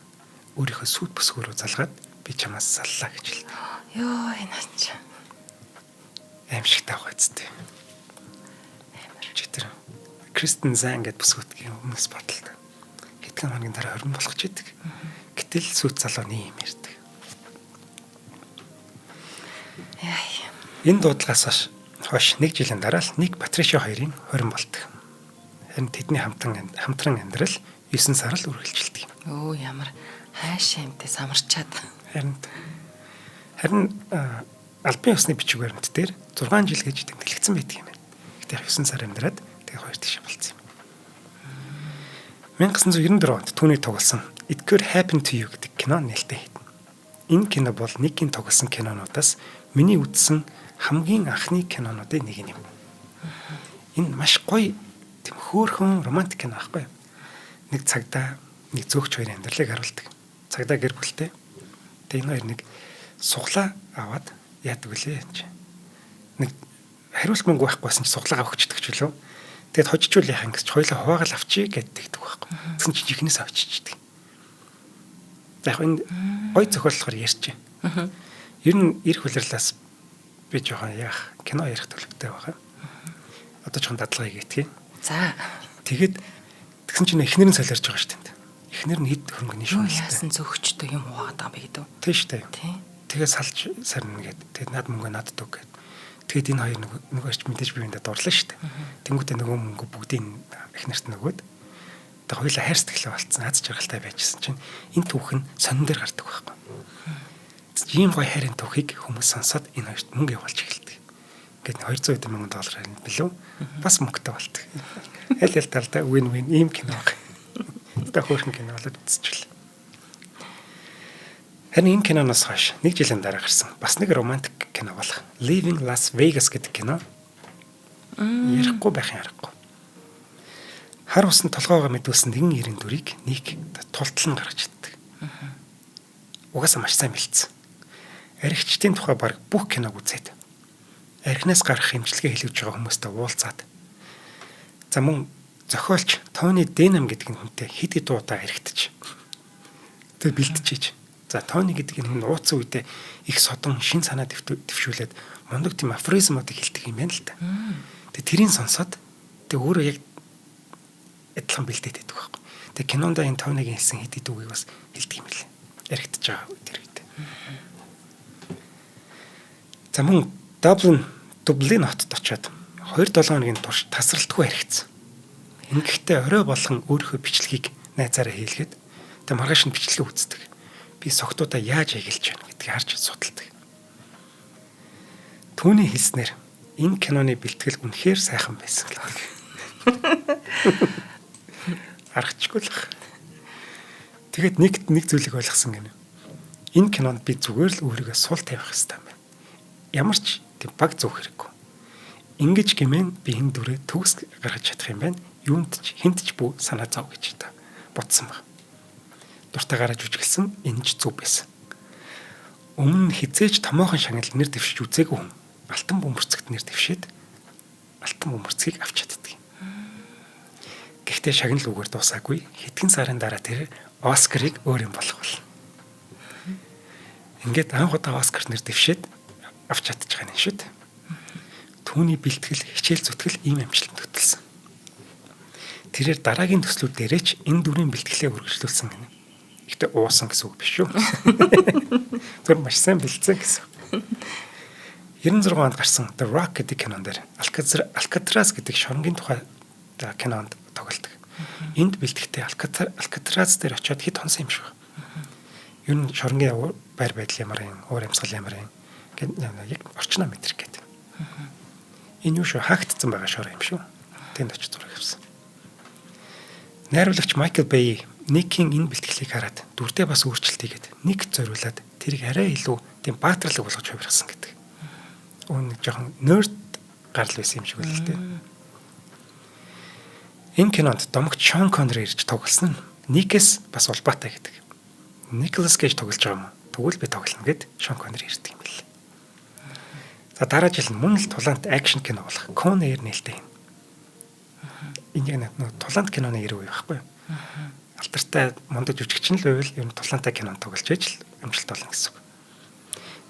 өөрийнхөө сүйт бүсгүүрөө залгаад би чамаас саллаа гэж хэлдэг. Йоо энэ ач. Аимшигтай байгаа зү. Чи тэр Кристен Зан гэдэг бүсгүйтгийн өмнөөс баталдаг. Хэдхэн хоногийн дараа 20 болох ч идэг. Гэтэл сүйт залууны юм ярьдаг. Энэ дуудлагаас хойш 1 жилийн дараа л Ник Патриша хоёрын 20 болдог. Харин тэдний хамтран амьдрал 9 сар л үргэлжилдэг юм. Өө ямар хайшаа юмтай самарчаад. Харин албан ёсны бичиг баримт дээр 6 жил гэж тэмдэглэгдсэн байдаг юм байна. Гэтэ 9 сар амьдраад тэгээ хоёр тийш болсон юм. 1994 онд түүний тоглосон It Could Happen to You гэдэг кино нээлттэй хийдэ. Энэ кино бол Никийн тоглосон кинонуудаас миний үзсэн хамгийн анхны кинонуудын нэг юм. Энэ маш гоё тийм хөөрхөн романтик кино байхгүй юу? Нэг цагдаа, нэг зөөгч хоёрын амьдралыг харуулдаг. Цагдаа гэр бүлтэй. Тэгээ энэ хоёр нэг суглаа аваад яадаг вүлээ. Нэг хариулт мөнгө байхгүйсэн ч суглаагаа өгчдөг ч үлээ. Тэгэд хожижул яхан гэж хоёлаа хуваагаал авчий гэдэг байхгүй. Тэгсэн чи жихнээс авчиждаг. Яг энэ гоё зохиоллохоор ярьж байна. Ер нь ирэх хүлэрлээс би жоохон яах кино ярих төлөвтэй байгаа. Одоо жоохон дадлага хийгээдгий. За. Тэгэд тэгсэн чинь эхнэр нь солиорж байгаа шүү дээ. Эхнэр нь хэд хөнгөний шүнэлтэй. Яасан зөгчтэй юм хуугаад байгаа юм бэ гэдэг. Тийм шүү дээ. Тийм. Тэгээ салж сарна гэдэг. Тэгээд над мөнгө надад өг гэдэг. Тэгэд энэ хоёр нөгөө ч мэдээж биендээ дурлаа шүү дээ. Тэнгүүтээ нөгөө мөнгө бүгдийг эхнэрт нөгөөд тэг хоёулаа хайр сэтгэлээ болцсон. Аз жаргалтай байжсэн чинь энэ түүх нь сонин дээр гардаг байхгүй. Ийм гоё хайрын түүхийг хүмүүс сонсоод энэ хоёрт мөнгө явуулж эхэлдэг. Ингээд $200 мянган харин билүү бас мөнгөтэй болдог. Аль талдаа win ийм кино баг. Тэ хөөрхөн кино болоод үзчихлээ. Харин энэ киноноос хойш 1 жилийн дараа гарсан бас нэг романтик кино болох Leaving Las Vegas гэдэг кино ярихгүй байх юм аргагүй. хар усны толгоогоо мэдүүлсэн нэгэн ирэн дүрийг нэг тултлан гаргаж иддэг. Угаасаа маш сайн бэлдсэн. Архичдын тухай баг бүх киног үзээд архинаас гарах эмчилгээ хэлүүлж байгаа хүмүүстэй уулзаад за мөн зохиолч Тони Денам гэдэг хүнтэй хэд хэд удаа архитаж тэг бэлтжиж за Тони гэдэг энэ хүн ууцсан үедээ их содон шин санаа дэвшүүлээд мундаг тийм афоризмуудыг хэлдэг юм байна л да. Тэг тэрийг сонсоод тэг өөрөө яг адилхан бэлдээд байдаг байхгүй. Тэг кинонд энэ Тонигийн хэлсэн хэд хэд үгийг бас хэлдэг юм лээ. Архитаж байгаа тэр үед. За мөн Дублин хотод очиод 2-7 хоногийн турш тасралтгүй архицсан. Ингэхдээ орой болгон өөрийнхөө бичлэгийг найзаараа хийлгээд тэг маргааш нь бичлэгээ үздэг. Би согтуудаа яаж эгэлж байна гэдгийг харж судалдаг. Түүний хэлснээр энэ киноны бэлтгэл үнэхээр сайхан байсан гэдэг. Аргачихгүй л баг. Тэгэд нэг зүйлийг ойлгосон гэнэ. Энэ кинонд би зүгээр л өөрийгөө сул тавих хэрэгтэй юм байна. Ямар ч тийм баг зөөх хэрэггүй. Ингэж гэмээр би энэ дүрээ төгс гаргаж чадах юм байна. Юунд ч хинт ч бүү санаа зов гэж та бодсон баг. Дуртай гараж үжиглсэн энэ ч зүв байсан. Өмнө хизээж томоохон шагнал нэр дэвшиж үзээгүй хүн алтан бөмбөрцөгт нэр дэвшээд алтан бөмбөрцгийг авч чаддаг. Гэхдээ шагнал үгээр дуусаагүй хэдхэн сарын дараа тэр Оскарыг өөр юм болох бол. Ингээд анх удаа Оскар нэр дэвшээд авч чадчих байгаа юм шүү дээ. Түүний бэлтгэл хичээл зүтгэл ийм амжилт төтөлсөн. Тэрээр дараагийн төслүүд дээрээ ч энэ дүрийн бэлтгэлээ үргэлжлүүлсэн гэнэ. Гэхдээ уусан гэсэн үг биш шүү. Зөв маш сайн бэлдсэн гэсэн. 96 онд гарсан The Rock гэдэг кинон дээр Алькатрас гэдэг шоронгийн тухай кинонд тоглодог. Энд бэлтгэхдээ Алькатрас дээр очиод хэд хонсон юм шиг байна. Ер нь шоронгийн байр байдал ямар юм, уур амьсгал ямар юм гэдэг яг орчноо мэдрэх гэдэг. Энэ юу шүү хаагдсан байгаа шор юм шүү. Тэнд очиж зураг авсан. Найруулагч Майкл Бэй Никийн энэ бэлтгэлийг хараад дүрдээ бас өөрчлөлт хийгээд нэг зориулаад тэрийг арай илүү тийм баатралаг болгож хувирсан гэдэг. Нэг жоохон нерд гарал байсан юм шиг л дээ. Энэ кинонд домогт Шон Коннери ирж тоглосон нь Никээс бас улбаатай гэдэг. Николас Кейж тоглож байгаа юм. Тэгвэл би тоглоно гэд Шон Коннери ирдэг юм бэл. За дараа жил мөн л тулаант акшн кино болох Con Air нээлттэй юм. Энэ яг нэг тулаант киноны ирүү байхгүй юу? Алдартай мундаг жүжигч нь л байвал ер нь тулаантай кинонд тоглож ээж л амжилт олно гэсэн үг.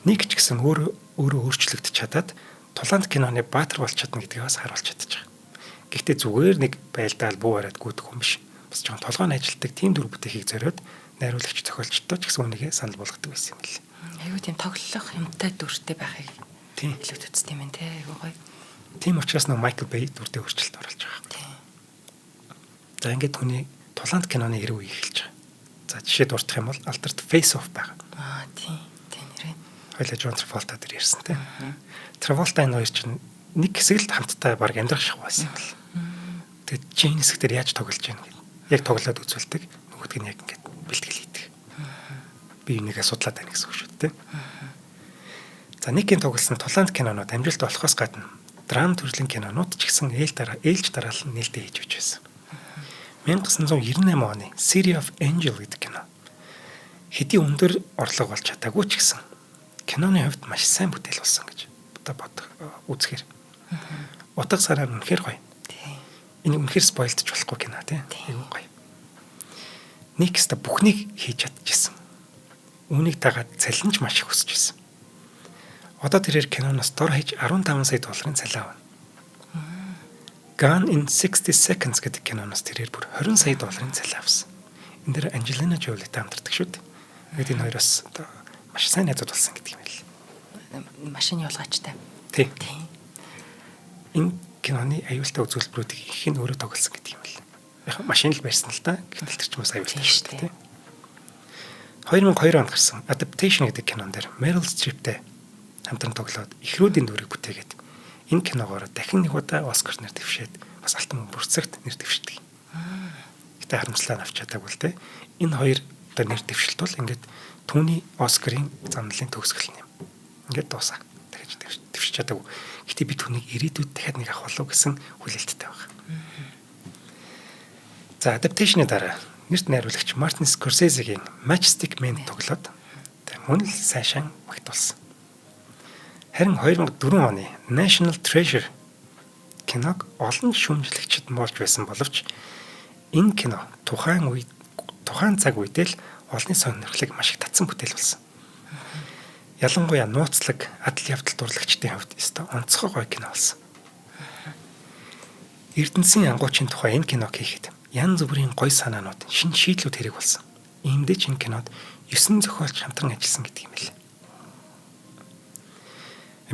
Нэг ч гэсэн өөрөө өөрчлөгдөж чадаад тулаант киноны баатар болж чадна гэдгийг бас харуулж чадчих. Гэхдээ зүгээр нэг байлдаал буу бариад гүйдэг юм биш. Бас жоохон толгойн ажилтдаг тийм дүр бүтэхийг зориод найруулагч зохиолчтой ч гэсэн үнийгээ санал болгодог байсан юм л. Аюу тийм тоглох юмтай дүртэй байхыг тийм илүү төцсөн юм те. Аюу гоё. Тийм учраас нэг Майкл Бэй дүрдээ өөрчлөлт оруулж байгаа. Тийм. За ингээд хүний тулаант киноны ирүү эхэлж байгаа. За жишээ дурдах юм бол Alter Face Off байгаа. Тийм. Тийм нэрээ. Хоёлаа Джон Траволта дээр ирсэн те. Траволта энэ хоёр чинь нэг хэсэг л хамтдаа баг амьдрах шиг байсан юм л. Тэгээд Джейн хэсэг дээр яаж тоглож яах гээд яг тоглоод үзүүлдэг. Нөгөөдг нь яг ингээд бэлтгэл хийдэг. Би энийгээ судлаад байна гэсэн үг шүү дээ. За Никийн тоглосон тулаант кинонууд амжилт болохоос гадна драм төрлийн кинонууд ч гэсэн ээлж дараалан нээлттэй хийж өгч байсан. 1998 оны City of Angel гэдэг кино хэдий өндөр орлого болж чадаагүй ч гэсэн киноны хувьд маш сайн бүтээл болсон гэж бодох үзэхээр. Утга сараар үнэхээр гоё. Энэ үнэхээр спойлдж болохгүй кино тийм. Айгуу гоё. Никста бүхнийг хийж чадчихсан. Үүнийг дагаад цалинж маш их өсөж байсан. Одоо тэрээр киноноос дор хаяж 15 сая долларын цалин авна. Gone in 60 Seconds гэдэг киноноос тэрээр бүр 20 сая долларын цалин авсан. Энд дээр Анжелина Жолитай хамтардаг шүү дээ. Тэгээд энэ хоёроос маш сайн найзууд болсон гэдэг юм байл. Машины ялгаачтай. Тийм. Энэ киноны аюултай үзүүлбэрүүдийг их нь өөрөө тоглосон гэдэг юм байл. Яг машин л барьсан л да. Гэтэл тэр ч бас аюултай шүү дээ. 2002 онд гарсан Adaptation гэдэг кинон дээр Meryl Streepтэй хамтран тоглоод ихрүүдийн дүрийг бүтээгээд энэ киногоор дахин нэг удаа Оскар нэр дэвшээд бас алтан бөмбөрцөгт нэр дэвшдэг. Гэтэ харамслаа авч чадаагүй л те. Энэ хоёр одоо нэр дэвшилт бол ингээд түүний Оскарын замналын төгсгөл юм. Ингээд дуусаа. Дахиж дэвшиж чадаагүй. Гэтэ би түүнийг ирээдүйд дахиад нэг авах болов гэсэн хүлээлттэй байна. За адапташны дараа нэрт найруулагч Мартин Скорсезегийн Matchstick Man тоглоод мөн л сайшаан багтуулсан. Харин 2004 оны National Treasure киног олон шүүмжлэгчид моолж байсан боловч энэ кино тухайн цаг үедээ л олонний сонирхлыг маш их татсан бүтээл болсон. Ялангуяа нууцлаг адал явдал дурлагчдын хувьд өстой онцгой гоё кино болсон. Эрдэнэсийн ангуучийн тухай энэ киног хийхэд янз бүрийн гоё санаанууд, шинэ шийдлүүд хэрэг болсон. Иймдээ ч энэ кинод 9 зохиолч хамтран ажилласан гэдэг юм байна.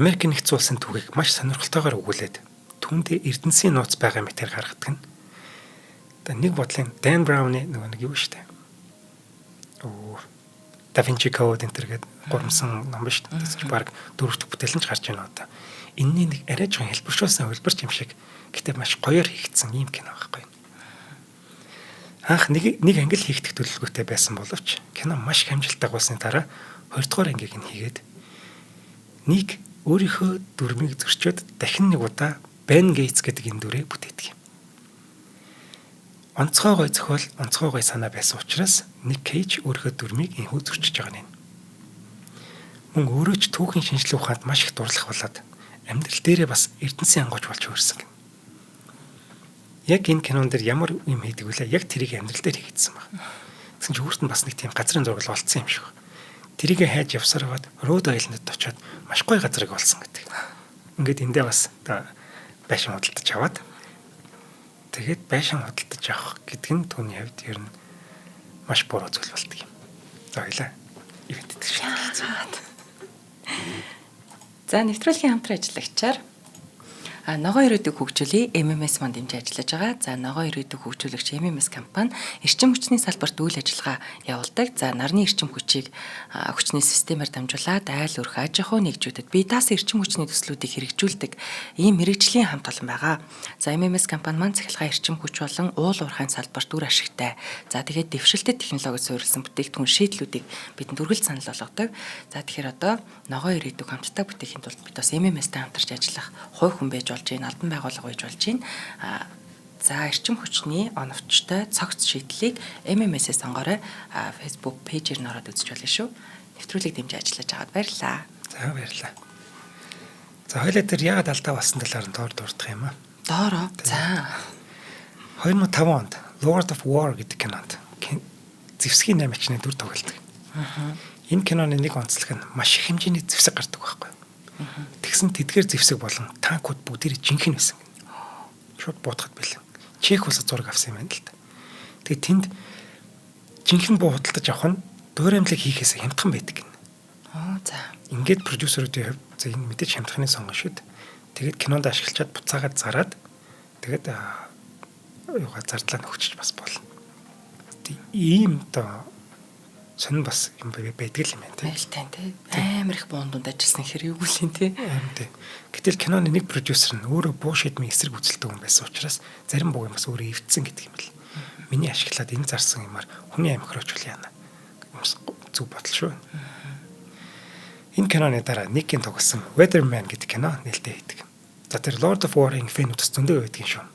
Америк нэгдсэн улсын түүхийг маш сонирхолтойгоор өгүүлээд түүндээ эрдэнэсийн нууц байгаа мэтэр гаргадаг нь. Нэг бодлын Dan Brown-ы нэг юу штэ. Da Vinci Code энтергээд гурамсан ном биш үү? Тэсч баг дөрөвдөх бүтээл нь ч гарч байна одоо. Энэний нэг арай жоохон хэлбэрчүүлсэн хөлбөрч юм шиг. Гэтэ маш гоёор хийгдсэн юм кино байхгүй. Анх нэг англи хийгдэх төлөвлөгөөтэй байсан боловч кино маш их амжилттай болсны дараа 2 дугаар ангийг нь хийгээд нэг өөрийнхөө дүрмийг зөрчөөд дахин нэг удаа Ben Gates гэдэг энэ дүрээ бүтээдэг юм. Онцгой гой зохиол, онцгой гой санаа байсан учраас Nick Cage өөрийнхөө дүрмийг энхүү зөрчиж байгаа юм. Мөн өөрөө ч түүхийн шинжлэх ухаанд маш их дурлах болоод амьдрал дээрээ бас эрдэнэсийн ангууч болж өөрсөн. Яг энэ кинон дээр ямар юм хийдэг вүлээ? Яг тэрийг амьдрал дээр хийгдсэн баг. Тэгсэн чинь өөрт нь бас нэг тийм газрын зургал болцсон юм шиг. Тэрийг хайж явсаар аваад Rhode Island-д очиод маш гоё газрыг олсон гэдэг. Ингээд эндээ бас байшин худалдаж аваад тэгээд байшин худалдаж авах гэдэг нь түүний хувьд ер нь маш буруу зүйл болдог юм. За хоёлаа ивент гэдэг шиг. За нэвтрүүлгийн хамтран ажиллагчаар ногоон ирээдүйг хөгжүүлээ MMS манд дэмжиж ажиллаж байгаа. За ногоон ирээдүйг хөгжүүлэгч MMS компани эрчим хүчний салбарт үйл ажиллагаа явуулдаг. За нарны эрчим хүчийг хүчний системээр дамжуулаад айл өрх аж ахуй нэгжүүдэд бие даасан эрчим хүчний төслүүдийг хэрэгжүүлдэг ийм мэрэгжлийн хамт олон байгаа. За MMS компани маань цахилгаан эрчим хүч болон уул уурхайн салбарт үр ашигтай. За тэгээд дэвшилтэт технологид суурилсан бүтээгдэхүүн шийдлүүдийг бидэнд үргэлж санал болгодог. За тэгэхээр одоо ногоон ирээдүйг хамтдаа бүтээхийн тулд бид бас MMS-тэй хамтарч ажиллах хувь хүн байж болж байна, албан байгууллага байж болж байна. За эрчим хүчний оновчтой цогц шийдлийг MMS-ээс сонгоорой. Facebook пэйжээр нь ороод үзэж болно шүү. Нэвтрүүлэг дэмжиж ажиллаж байгаад баярлалаа. За баярлалаа. За хоёлаа тэр яагаад алдаа болсон талаар нь дурдах юм аа. Доороо. За 2005 онд Lord of War гэдэг кинонд зэвсгийн 8-ны дүр тоглодог. Энэ киноны нэг онцлог нь маш их хэмжээний зэвсэг гардаг байхгүй. Тэгсэн тэдгээр зэвсэг болон танкууд бүгдээрээ жинхэнэ байсан. Шууд буутахад байлаа. Чех улсад зураг авсан юм байна л да. Тэгээд тэнд жинхэнэ буу худалдаж авах нь дуураймлаг хийхээс хямдхан байдаг гин. За. Ингээд продюсеруудын хувьд за энэ мэдээж хямдханы сонгон шүү дээ. Тэгээд кинонд ашиглачаад буцаагаад зараад тэгээд юугаа зардлаа нөхчиж бас болно. Ийм доо сонин бас юм байдаг юм байна тийм. Айлтай тийм. Амар их буундууд ажилласан хэрэг үгүй л тийм. Тийм. Гэтэл киноны нэг продюсер нь өөрөө буу шийдмийн эсрэг үзэлтэй хүн байсан учраас зарим буу юм бас өөрөө эвдсэн гэдэг юм бэл. Миний ашиглаад энэ зарсан юмар хүний амх рууч үл яана. Зүг бодол шүү. Энэ киноны дараа Ник-ийн тоглосон Weatherman гэдэг кино нээлттэй хийдэг. За тэр Lord of War-ын фэнүүдс зөндөө байдаг юм шүү.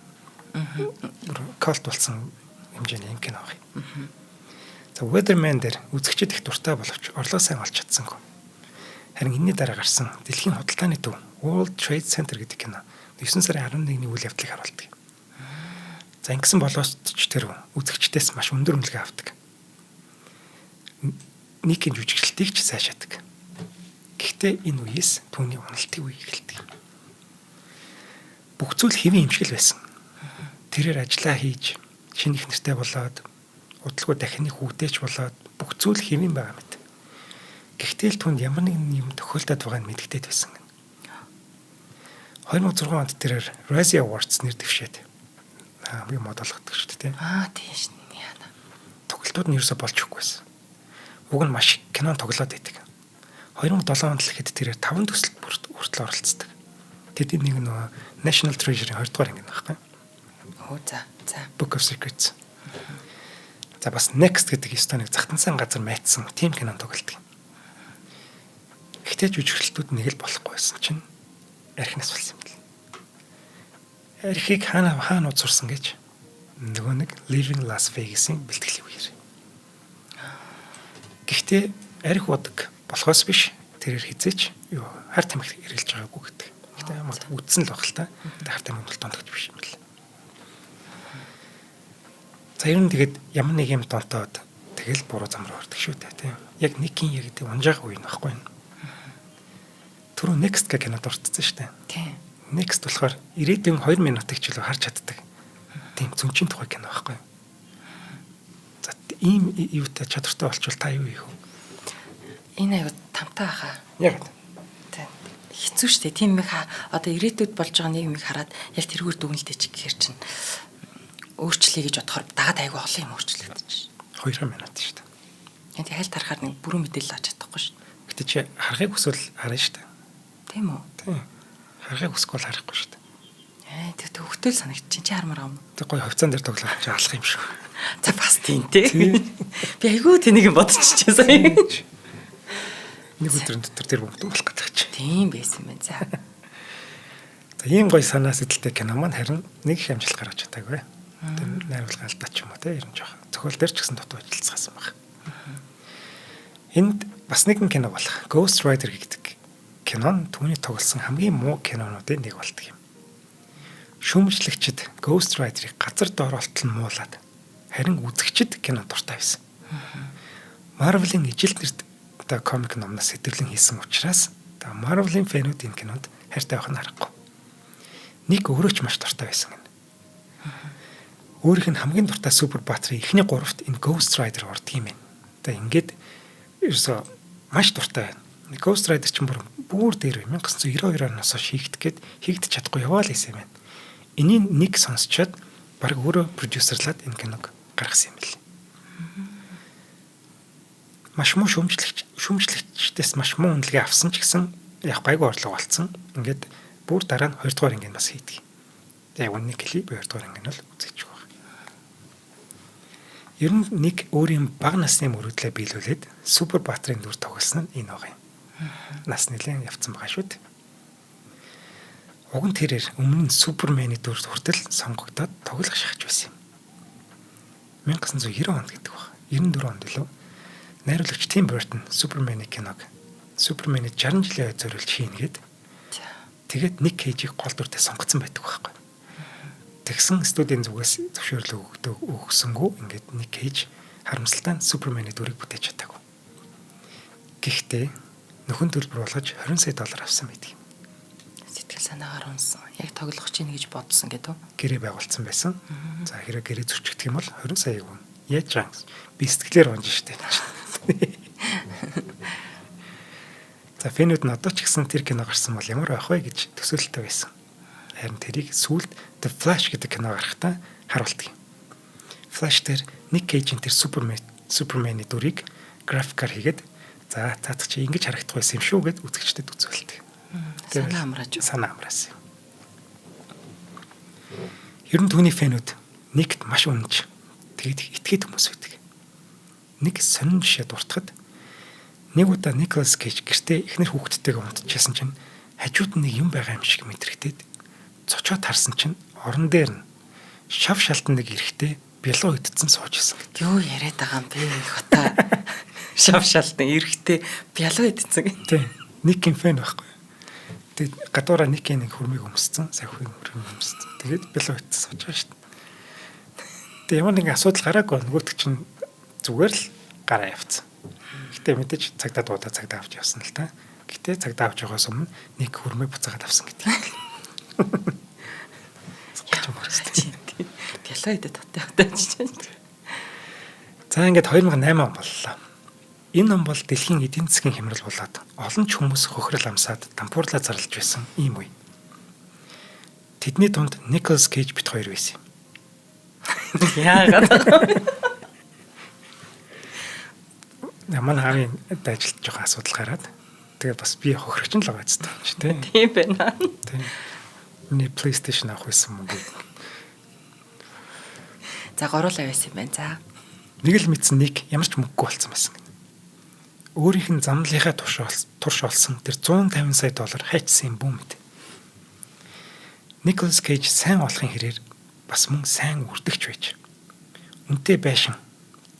Колт болсон хэмжээний юм кино байна. За Weatherman дээр үзэгчид их дуртай боловч орлоо сайн олж чадсангүй. Харин энэний дараа гарсан дэлхийн худалдааны төв World Trade Center гэдэг кино 9 сарын 11-ний үйл явдлыг харуулдаг. За ингэсэн болоос ч тэр үзэгчдээс маш өндөр үнэлгээ авдаг. Ник-ийн жүжиглэлтийг ч сайшаадаг. Гэхдээ энэ үеэс түүний уналтын үе эхэлдэг. Бүх зүйл хэвийн имшгэл байсан. Тэрээр ажиллаа хийж шинэ их нэртэй болоод удалгүй дахин нэг хүүтэйч болоод бүх зүйл хэвийн байгаа мэт. Гэхдээ л түнд ямар нэгэн юм тохиолдоод байгааг нь мэддэгтэй байсан. 2006 онд тэрээр Razzie Awards нэр дэвшээд хамгийн мод олгодог шүү дээ. Тийм шин яана. Тоглолтууд нь ерөөсө болж өгөхгүйсэн. Уг нь маш кинон тоглоод байдаг. 2007 онд л ихэд тэрээр 5 төсөлд хүртэл оролцдог. Тэд нэг нөгөө National Treasure-ийн 20 дугаар анги байхгүй. За. Book of Secrets. За бас Next гэдэг стоныг захтансан газар майтсан тим кинон тоглолдог. Гэхдээ жүжиглэлтүүд нэг л болохгүй байсан чинь архинаас болсон юм бэл. Архийг хаана нууц сурсан гэж нөгөө нэг Living Las Vegas-ийн бэлтгэлийн үеэр. Гэхдээ арх удаг болохоос биш тэрээр хизээч юу хар тамхи эргэлж байгаагүй гэдэг. Гэхдээ мод үдсэн л баг л та. Хар тамхи бол дондогч биш юм байна. За ер нь тэгээд ямар нэг юм донтоод тэгэл буруу зам руу ордог шүү дээ тийм. Яг нэгэн яг гэдэг унжаах үе нь баггүй. Түрүү next гэх кинод орцсон шүү дээ. Тийм. Next болохоор ирээдүйн 2 минутыг ч илүү харж чаддаг. Тийм зүнчийн тухай кино байхгүй. За ийм юутай чадвартай болчвол та юу хийх вэ? Энэ аюу тамтай хаа. Яг. Тийм. Хэцүү шүү дээ. Тийм их одоо ирээдүйд болж байгаа нийгмийг хараад яг тэрүүгээр дүгнэлтэй ч гэхэр чинь өөрчлөе гэж бодохоор дагаад аюу олон юм өөрчлөгдөж. 2 минут шүү дээ. Яг хайлт харахаар нэг бүрэн мэдээлэл авч чадахгүй шүү. Гэтэ чи харахыг хүсвэл харна шүү дээ. Тийм үү? Тийм. Харахыг хүсэхгүй бол харахгүй шүү дээ. Тэг хөвтөл санагд чи хармаар юм. Тэг гой хөвцөн дээр тоглох чи алах юм шүү. За бас тийм тий. Би айгүй тэнийг бодчихчихсан сая. Нэг өдрийн дотор тэр бүгд болох гэдэг чи. Тийм байсан байна. За. За ийм гой санаа сэдэлтэй кино маань харин нэг их амжилт гаргаж чадаагүй. Тэр найруулга алдаа ч юм уу те ер нь жоох. Зохиол дээр ч гэсэн дутуу ажиллацгаасан баг. Энд бас нэгэн кино болох Ghost Rider гэдэг кино нь түүний тоглосон хамгийн муу кинонуудын нэг болдог юм. Шүүмжлэгчид Ghost Rider-ыг газар дооролтол нь муулаад харин үзэгчид кино дуртай байсан. Marvel-ийн ижил нэрт одоо комик номноос сэтгэлэн хийсэн учраас одоо Marvel-ийн фэнүүд энэ кинонд хайртай байх нь аргагүй. Нэг өөрөө ч маш дуртай байсан гэнэ. Өөрийнх нь хамгийн дуртай супер баатрын эхний 3-т энэ Ghost Rider ордог юм байна. Одоо ингээд ерөөсөө маш дуртай байна. Ghost Rider ч бүр дээр 1992 оноос хийгдэх чадахгүй яваал гэсэн юм байна. Энийг нэг сонсчоод баг өөрөө продюсерлаад энэ киног гаргасан юм бэл. Маш муу шүүмжлэгчдээс маш муу үнэлгээ авсан ч гэсэн яг гайгүй орлого олцсон. Ингээд бүр дараа нь 2 дугаар анги бас хийдэг. Яг үннийг хэлий 2 дугаар анги нь бол үзэж байгаа. Ер нь нэг өөрийн бага насны мөрөдлөө биелүүлээд супер баатрын дүр тоглосон нь энэ байгаа юм. Нас нэлээд явцсан байгаа шүү дээ. Уг нь тэрээр өмнө нь Супермений дүр хүртэл сонгогдоод тоглох шахаж байсан юм. 1990 онд гэдэг баг. 94 онд лөө найруулагч Тим Бертон Супермений киног Супермений 60 жилийн ой зориулж хийнгээд тэгээд Ник Кейжийг гол дүртээ сонгоцсон байдаг байхгүй. Тэгсэн студийн зүгээс зөвшөөрлөг өгсөнгөө ингээд Ник Кейж харамсалтай нь Супермений дүрийг бүтээж чадаагүй. Гэхдээ нөхөн төлбөр болгож $20 сая авсан байдаг. Сэтгэл санаагаар унсан. Яг тоглох чинь гэж бодсон гэдэг. Гэрээ байгуулсан байсан. За хэрэг гэрээ зөрчигдөх юм бол 20 сая өгнө. Яаж чам би сэтгэлээр унж штэ. За фэнүүд нь одоо ч гэсэн тэр кино гарсан бол ямар байх вэ гэж төсөөлөлтэй байсан. Харин тэрийг сүүлд The Flash гэдэг кино гарахтаа харуулдаг юм. Flash дээр Ник Кейжийн тэр Супермений дүрийг графикаар хийгээд за цаадах чи ингэж харагдах байсан юм шүү гэд үзэгчдэд үзүүлдэг. Санаа амраасан. Ер нь түүний фэнүүд нэгт маш үнэнч тэгээд итгээд хүмүүс байдаг. Нэг сонин жишээ дуртахад нэг удаа Николас Кейж гэртээ эхнэр хүүхдтэйгээ унтчихсан чинь хажууд нь нэг юм байгаа юм шиг мэдрэгдээд цочоод харсан чинь орон дээр нь шав шалтан нэг эрэхтэй бялуу идсэн сууж исэн гэдэг. Юу яриад байгаа юм бэ хотоо. Шав шалтан эрэхтэй бялуу идсэн. Тийм. Никийн фэн байхгүй. Тэгээд гадуураа Никийн нэг хөрмийг өмссөн, сахиугийн хөрмийг өмссөн. Тэгээд бялуу идсэн сууж байгаа шүү дээ. Тэгээд ямар нэгэн асуудал гараагүй нөгөөдөг чинь зүгээр л гараа явцсан. Гэтэ мэдээж цагдаа дуудаа цагдаа авч явсан л та. Гэтэ цагдаа авч явахаас өмнө нэг хөрмийг буцаагаад авсан гэдэг. Бялуу идэ таттай хатаач. За ингээд 2008 он боллоо. Энэ он бол дэлхийн эдийн засгийн хямрал болоод олон ч хүмүүс хохирол амсаад дампуурлаа зарлаж байсан ийм үе. Тэдний дунд Николас Кейж бит хоёр байсан юм. Яагаад? Ямар хавийн ажилтж байгаа асуудал гараад тэгээд бас би хохирч нь л байгаа зү тий. Тийм байна. Тийм. Миний PlayStation авах байсан мөн. За гуруулаа байсан юм байна. За. Нэг л мэдсэн нэг ямар ч мөнгөгүй болсон байсан. Өөрийнх нь замналынхаа турш олсон тэр $150 сая хайчсан юм бүү мэд. Николас Кейж сайн олохын хэрээр бас мөн сайн үрдэгч байж. Үнтэй байшин.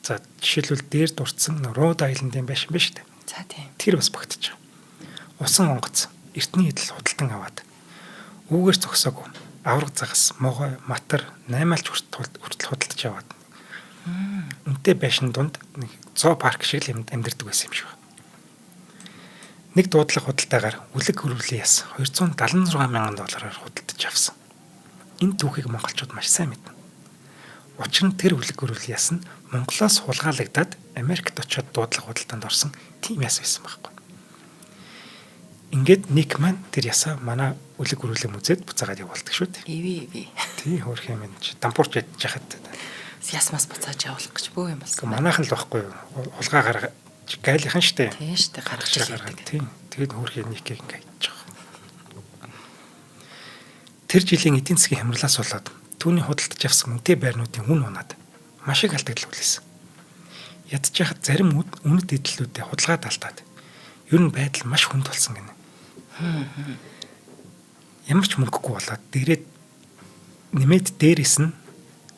За жишээлбэл дээр дурдсан Rhode Island-ийн байшин биш үү? За тийм. Тэр бас багтаж байгаа. Усан онгоц эртний идэл худалдан аваад үүгээр зогсоогүй авраг загас, могой, матар 8-алж хүртэл худалдаж аваад. Үнтэй байшин донд нэг зоо парк шиг л амьдардаг байсан юм шиг байна. Нэг дуудлага худалдаагаар үлэг хөрвлийн яс $276,000 худалдаж авсан. Энэ түүхийг монголчууд маш сайн мэднэ. Учир нь тэр үлэг хөрвлийн яс нь Монголоос хулгайлагдаад Америкт очиод дуудлага худалдаанд орсон тийм яс байсан байхгүй. Ингээд нэг маань тэр ясаа манай үлэг хөрвлийн музейд буцаагаад явуулдаг шүү дээ. Иви. Тий хөрх юм энэ дампуурч ядж хахад Яс мас буцааж явуулах гэж бөө юм болсон. Манайхан л байхгүй юу? Хулгаагаар гайлийнхан штэ. Тийм штэ гаргаж ирдэг. Тийм. Тэгээд хөөрхийн никийг ингээд хийж байгаа. Тэр жилийн эдийн засгийн хямралаас болоод түүний худалдаж авсан үнэтэй байрнуудын үн унаад маш их алдагдал үлээсэн. Ядж яхад зарим үнэт эдлүүдээ худалгаад алдаад ер нь байдал маш хүнд болсон гэнэ. Ямар ч мөнгөгүй болоод дээрэд нэмээд дээрээс нь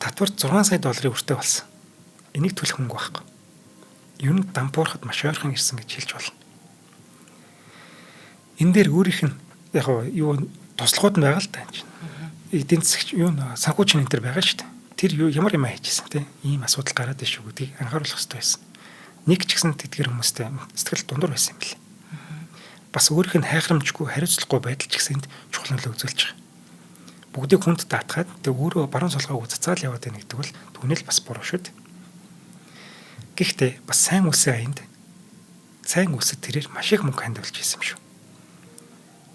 татвар $6 сая өртөө болсон. Энийг төлөх мөнгө байхгүй. Ер нь дампуурахад маш ойрхон ирсэн гэж хэлж болно. Энэ дээр өөрийнх нь яг юу туслахууд нь байгаа л да энэ чинь. Эдийн засгч юу санхүүчин энэ төр байгаа шүү дээ. Тэр юу ямар юм хийжсэн те ийм асуудал гараад иш шүү гэдгийг анхааруулах хэрэгтэй байсан. Нэг ч гэсэн тэдгэр хүмүүстэй сэтгэл дундуур байсан юм билээ. Бас өөрийнх нь хайхрамжгүй хариуцлагагүй байдал ч гэсэн чухал нөлөө үзүүлж байгаа. Бүгдийг хүнд даатгаад тэг өөрөө баруун солгоо үзцаал яваад байна гэдэг бол түүнэл бас буруу шүү дээ. Гэхдээ бас сайн үсэн аянд сайн үсэд тэрээр маш их мөнгө хандивалж ирсэн юм шүү.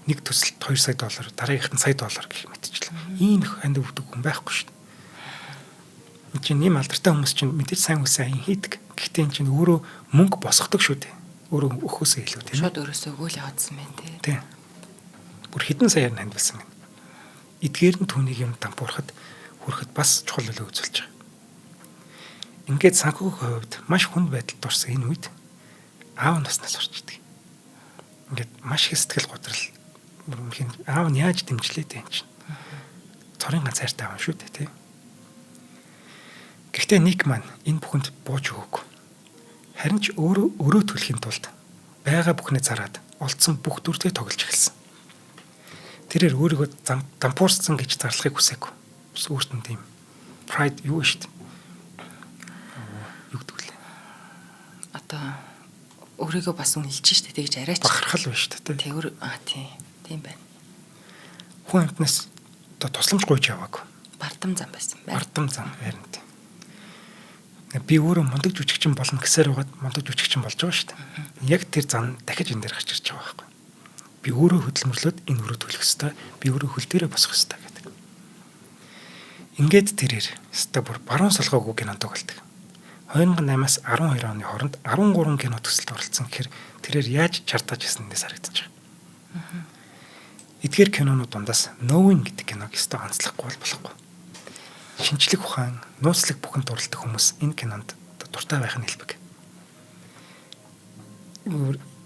Нэг төсөлд $2 сая, дараагийнх нь $1 сая гэх мэтчлээ. Ийм их ханд өгдөг хүн байхгүй шүү дээ. Энд чинь ийм алдартай хүмүүс чинь мэдээж сайн үсэн аян хийдэг. Гэхдээ энэ чинь өөрөө мөнгө босгодог шүү дээ. Өөрөө өхөөсөө илүү тийм. Шууд өөрөөсөө өгөөл яваадсан байх Тийм. тийм. Бүр хэдэн саяар хандвалсан юм. Эдгээр нь түүнийг юм дампуурахад хүрэхэд бас чухал нөлөө үзүүлж байгаа. Ингээд санхүүгийн хувьд маш хүнд байдалд орсон энэ үед аав наснаас орчдөг. Ингээд маш их сэтгэл готрол аав нь яаж дэмжлээ дээ энэ чинь. Цорын ганцаартай аав шүү дээ тийм. Гэхдээ Ник маань энэ бүхэнд бууж өгөөгүй. Харин ч өөрөө төлөхийн тулд байгаа бүхнээ зараад олдсон бүх дүртэй тоглож эхэлсэн. Тэрээр өөрийгөө дампуурсан гэж зарлахыг хүсээгүй. Өөрт нь тийм pride юу шүү дээ. Юу гэдэг вэ? Одоо өөрийгөө бас үнэлж штэ тэгж арайч. Бахархал байна шүү дээ. Тэгвэр тийм байна. Хүн амтнаас одоо тусламж гуйж яваагүй. Бардам зам байсан байна. Бардам зам харин тийм. Би өөрөө мундаг жүжигчин болно гэсээр угаад мундаг жүжигчин болж байгаа шүү дээ. Яг тэр зам дахиж энэ дээр гарч ирж байгаа байхгүй. Би өөрөө хөдөлмөрлөөд энэ өрөө төлөх ёстой. Би өөрөө хөл дээрээ босох ёстой гэдэг. Ингээд тэрээр өстой бүр баруун солгоогүй кино тоглолдог. 2008-аас 12 оны хооронд 13 кино төсөлд оролцсон гэхээр тэрээр яаж чартаж ирсэнээс харагдаж байгаа. Эдгээр кинонууд дундаас Knowing гэдэг киног өстой онцлохгүй болохгүй. Шинжлэх ухаан, нууцлаг бүхэнд дурлдаг хүмүүс энэ кинонд дуртай байх нь хэлбэг.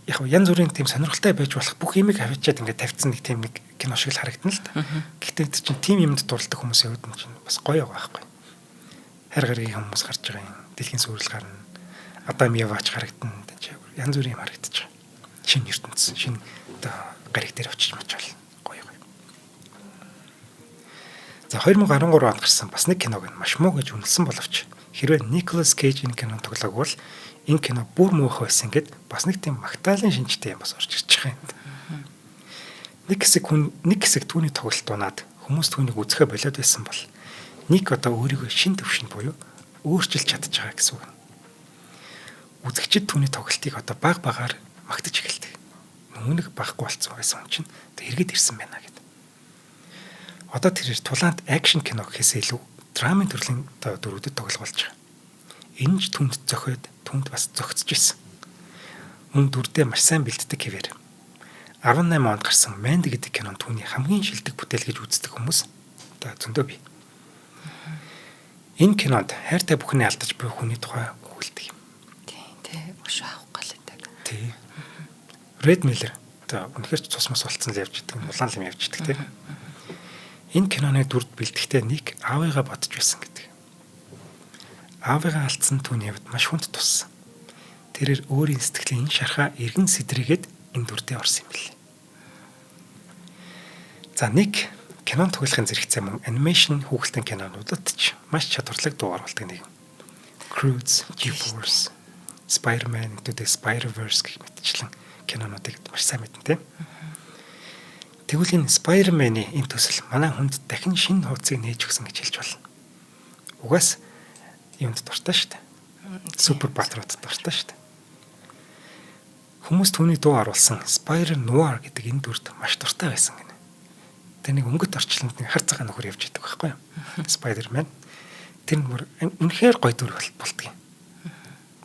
Яг янз бүрийн тийм сонирхолтой байж болох бүх юмыг хавьчаад ингээд тавьсан нэг тийм нэг кино шиг л харагдана л да. Гэхдээ тэр чинь тийм юмд дурладаг хүмүүсийн хувьд нь чинь бас гоё байгаа байхгүй. Хайр гаригийн хүмүүс гарч байгаа юм. Дэлхийн сүрэл гарна. Адам Евач харагдана. Янз бүрийн юм харагдаж байгаа. Шинэ ертөнц, шинэ одоо гариг дээр очиж мачвал гоё. За 2013 онд гарсан бас нэг киног нь маш муу гэж үнэлсэн боловч хэрвээ Николас Кейж энэ кинонд тоглоог бол энэ кино бүр муухай байсан гэд бас нэг тийм магтаалын шинжтэй юм бас орж ирж байгаа юм. Нэг хэсэг түүний тоглолт дунаад хүмүүс түүнийг үзэхэ болоод байсан бол Ник одоо өөрийгөө шин төвшөнд буюу өөрчилж чадж байгаа гэсэн үг. Үзэгчид түүний тоглолтыг одоо баг багаар магтаж эхэлдэг. Нүг багхгүй болцсон байсан юм чинь эргээд ирсэн байна гэдэг. Одоо тэрээр тулаанд акшн кино гэхээс илүү драмын төрлийн дөрүүдэд тоглох болж байгаа. Энэ ч түнд зохиод түнд бас зөгцөж ирсэн. Мөн дүрдээ маш сайн бэлддэг хэвээр. 18 онд гарсан Mandy гэдэг кинонд түүний хамгийн шилдэг бүтээл гэж үздэг хүмүүс одоо зөндөө бий. Энэ кинонд хайртай бүхний алдаж буй хүний тухай өгүүлдэг юм. Тий, өш авах галдаг. Тий. Red Miller одоо үнэхээр цус мос болцсон л явж идэг, улаан л юм явж идэг тий. Энэ киноны дүрд бэлтгэхдээ Ник аавыгаа бодож байсан гэдэг. Аавыгаа алдсан түүний хувьд маш хүнд туссан. Тэрээр өөрийн сэтгэлийн шархаа эргэн сэдрийгээд энэ дүрдээ орсон юм билээ. За Ник кинон тоглохын зэрэгцээ мөн анимашн хүүхэлдэйн кинонуудад ч маш чадварлаг дуу оруулдаг нэг. Cruise, G-Force, Spider-Man, Into the Spider-Verse гэх мэтчлэн кинонуудыг маш сайн мэднэ тийм. Тэгвэл энэ Spider-Man-ийн энэ төсөл манай хүнд дахин шинэ хуудсыг нээж өгсөн гэж хэлж болно. Угаас юунд дуртай шүү дээ. Супер патрууд дуртай шүү дээ. Хүмүүс түүний дуу оруулсан Spider-Noir гэдэг энэ дүрд маш дуртай байсан гэнэ. Тэр нэг өнгөт орчлонд нэг хар цагаан нөхөр явж идэг байхгүй юу? Spider-Man. Тэр мөр үнэхээр гоё дүр болтгий.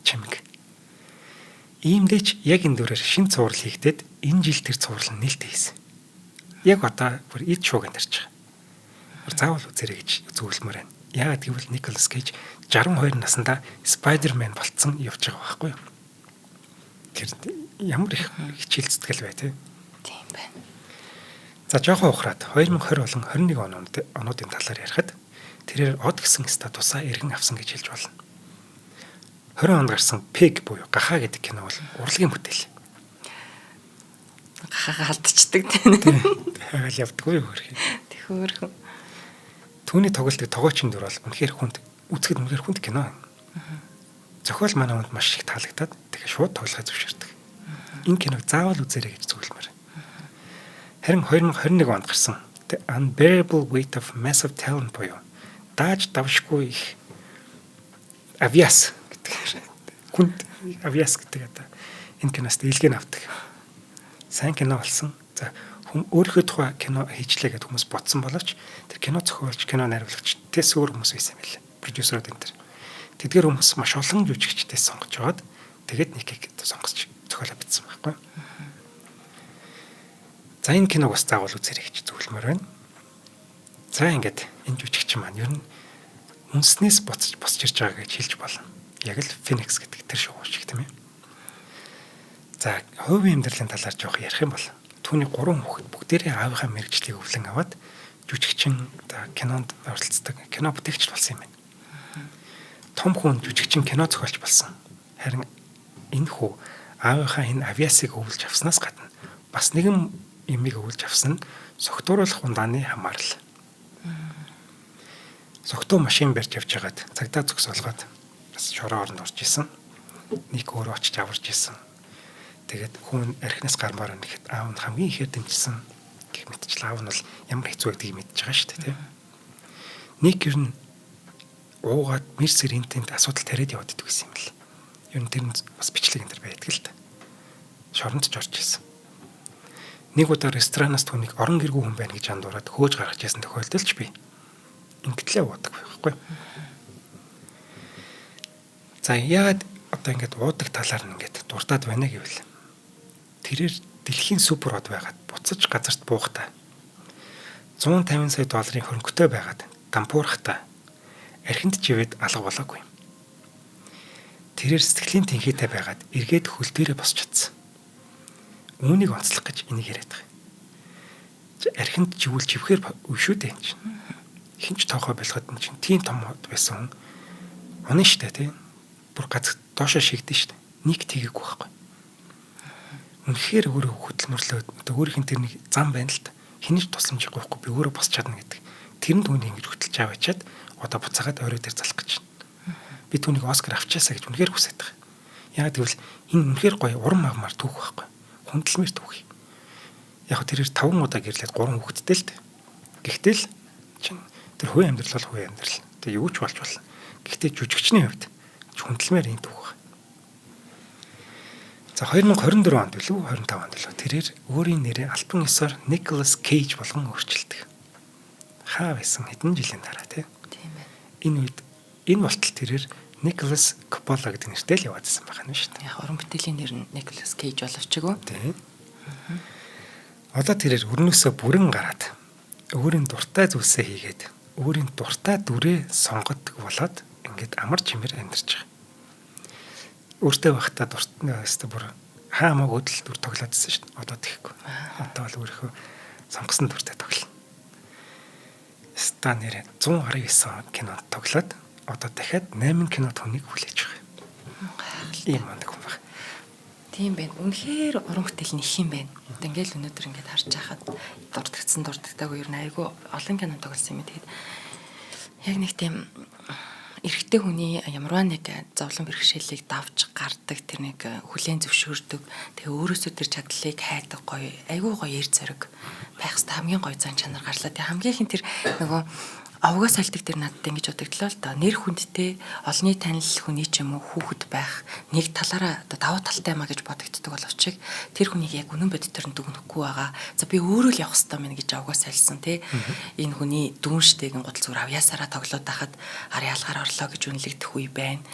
Чимэг. Иймдээч яг энэ дүрээр шин цуврал хийгдээд энэ жил тэр цуврал нь нээлттэй хийсэн. Яг одоо бүр ид шууганд тарж байгаа. Заавал үзэрэй гэж зөвлөмөр байна. Яагаад гэвэл Николас Кейж 62 наснда Spider-Man болцсон явж байгаа байхгүй юу? Тэр ямар их хичээл зүтгэл бай тээ. Тийм байна. За жоохон ухраад 2020 болон 21 онуудын талаар ярихад тэрээр од гэсэн статусаа эргэн авсан гэж хэлж болно. 20 онд гарсан Pig буюу гахаа гэдэг кино бол урлагийн бүтээл. Гахаа алдчихдаг тийм. Хагаал явдаггүй юу хөрх. Тэхөөрхөн. Түүний тоглолтыг тогоочийн дүр бол үнэхээр хүнд үзэхэд үнэхээр хүнд кино. Зохиол манай хүнд маш их таалагдаад тэгээ шууд тоглохыг зөвшөөрдөг. Энэ киног заавал үзээрэй гэж зөвлөмөр. Харин 2021 онд гарсан The Unbearable Weight of Massive Talent буюу дааж давшгүй их авиас гэдэг. Хүнд авиас гэдэг одоо энэ киноос дэлгэн авдаг. Сайн кино болсон. За өөрийнхөө тухай кино хийчлээ гэдэг хүмүүс ботсон боловч тэр кино зохиолч, кино найруулагч тэс өөр хүмүүс байсан юм байна. Продюсерууд энэ төр. Тэдгээр хүмүүс маш олон жүжигчдээс сонгож аваад тэгээд Никийг сонгож зохиолоо бичсэн байхгүй. За энэ киног бас заавал үзээрэй гэж зөвлөмөр байна. За ингээд энэ жүжигч маань ер нь үнснээс босч ирж байгаа гэж хэлж болно. Яг л Phoenix гэдэг тэр шоу шиг тийм ээ. За хувийн амьдралын талаар жоох ярих юм бол түүний 3 хүүхэд бүгдээрээ аавынхаа мэргэжлийг өвлөн аваад жүжигчин кинонд оролцдог кино бүтээгч болсон юм байна. Том хүн жүжигчин кино зохиолч болсон. Харин энэ хүү аавынхаа энэ авиасыг өвлж авснаас гадна бас нэгэн юмыг өвлж авсан нь согтууруулах ундааны хамаарал. Согтуу машин барьж явж хагаад цагдаа зогсоолгоод бас шороо оронд орж исэн. Нэг өөрөө очиж аварж исэн. Тэгээд хүн архинаас гармаар нэхэд аав нь хамгийн ихээр дэмжсэн гэх мэтчил аав нь бол ямар хэцүү байдгийг мэдж байгаа шүү дээ тийм. Нэг ер нь уугаад Мерсеринтэнд асуудал тариад яваад идэв гэсэн юм л. Ер нь тэр нь бас бичлэг энэ төр байдаг л та. Шоронд ч орж исэн. Нэг удаа ресторанаас түүнийг орон гэргүй хүн байна гэж андуураад хөөж гаргаж ясан тохиолдолч би ингэтлээ уудаг байхгүй. За яагаад одоо ингэж уудаг талаар нь ингэж дуртаад байна гэвэл тэрээр дэлхийн супер од байгаад буцаж газарт буухдаа 150 сая долларын хөрөнгөтэй байгаад дампуурхтаа архинд живэд алга болоогүй. Тэрээр сэтгэлийн тэнхээтэй байгаад эргээд хөл дээрээ босч чадсан. Үүнийг онцлох гэж энийг яриад байгаа. Архинд живүүл живхээр үе шүү дээ энэ чинь. Хинч тоохоо болгоод энэ чинь тийм том хот байсан хүн. Унаа штэ тийм. Бүр газ доошоо шигдэн штэ. Нэг тгийггүй байхгүй. Үнэхээр өөрөө хөдөлмөрлөө өөрийнх нь тэр нэг зам байна л та. Хинэж тусламжгүй байхгүй би өөрөө босч чадна гэдэг. Тэрэнд түүний ингэж хөтлж аваачаад одоо буцаагаад орой дээр залах гэж байна. Би түүнийг Оскар авчаасаа гэж үнэхээр хүсэж байгаа. Яг тэгвэл энэ үнэхээр гоё уран магмаар түүх байхгүй. Хүндлэмэр түүх. Яг тэрээр 5 удаа гэрлээд 3 хүүхэдтэй л дээ. Гэхдээ л чинь тэр хувийн амьдрал бол хувийн амьдрал. Тэг юу ч болж болно. Гэхдээ жүжигчний хувьд хүндлэмэр энэ түүх. За 2024 онд билүү 25 онд билүү тэрээр өөрийн нэрээ альбан ёсоор Nicolas Cage болгон өөрчилдөг. Хаа байсан хэдэн жилийн дараа тийм ээ. Энэ үед энэ болтол тэрээр Nicolas Coppola гэдэг нэртэй л яваадсан байгаа юм шүү дээ. Яг уран бүтээлийн нэр нь Nicolas Cage боловчгоо. Тийм. Одоо тэрээр өрнөөсөө бүрэн гараад өөрийн дуртай зүйлсээ хийгээд өөрийн дуртай дүрээ сонгодог болоод ингээд амар чимэр амьдарч байгаа. Өөртөө байхдаа дуртай бүр хаамаагүй л дүр тоглоодсэн шүү дээ. Одоо тэгэхгүй. Одоо бол өөрийнхөө сонгосон дүртэй тоглоно. ста нэрэ 119 кинод тоглоод одоо дахиад 8 кинод хүнийг хүлээж байгаа. Ийм мундаг хүн байна. Тийм байна. Үнэхээр уран бүтээл нь их юм байна. Ингээл өнөөдөр ингээд харж байхад дурдтагтаагүй ер нь айгүй олон кино тоглосон юм. Тэгээд яг нэг тийм эрэгтэй хүний ямарваа нэг зовлон бэрхшээлийг давж гардаг тэр нэг хүлээн зөвшөөрдөг. Тэгээ өөрөөсөө тэр чадлыг хайдаг гоё айгүй гоё эр зэрэг байх хэвээр хамгийн гоё зан чанар гарлаа. Тэгээ хамгийн их тэр нөгөө авгаас сальдаг тэр надад ингэж бодогдлоо л доо. Нэр хүндтэй олонний танил хүний ч юм уу хүүхэд байх нэг талаараа даваа талтай маа гэж бодогддог боловч тэр хүнийг яг үнэн бодит төрөнд дүгнэхгүй байгаа. За би өөрөө л явах хэрэгтэй мэн гэж авгаас сальсан тий. Энэ хүний дүүн штэгэн гудал зүгээр авьяасаараа тоглоод байхад ар ялгаар орлоо гэж үнэлэгдэх үе байна.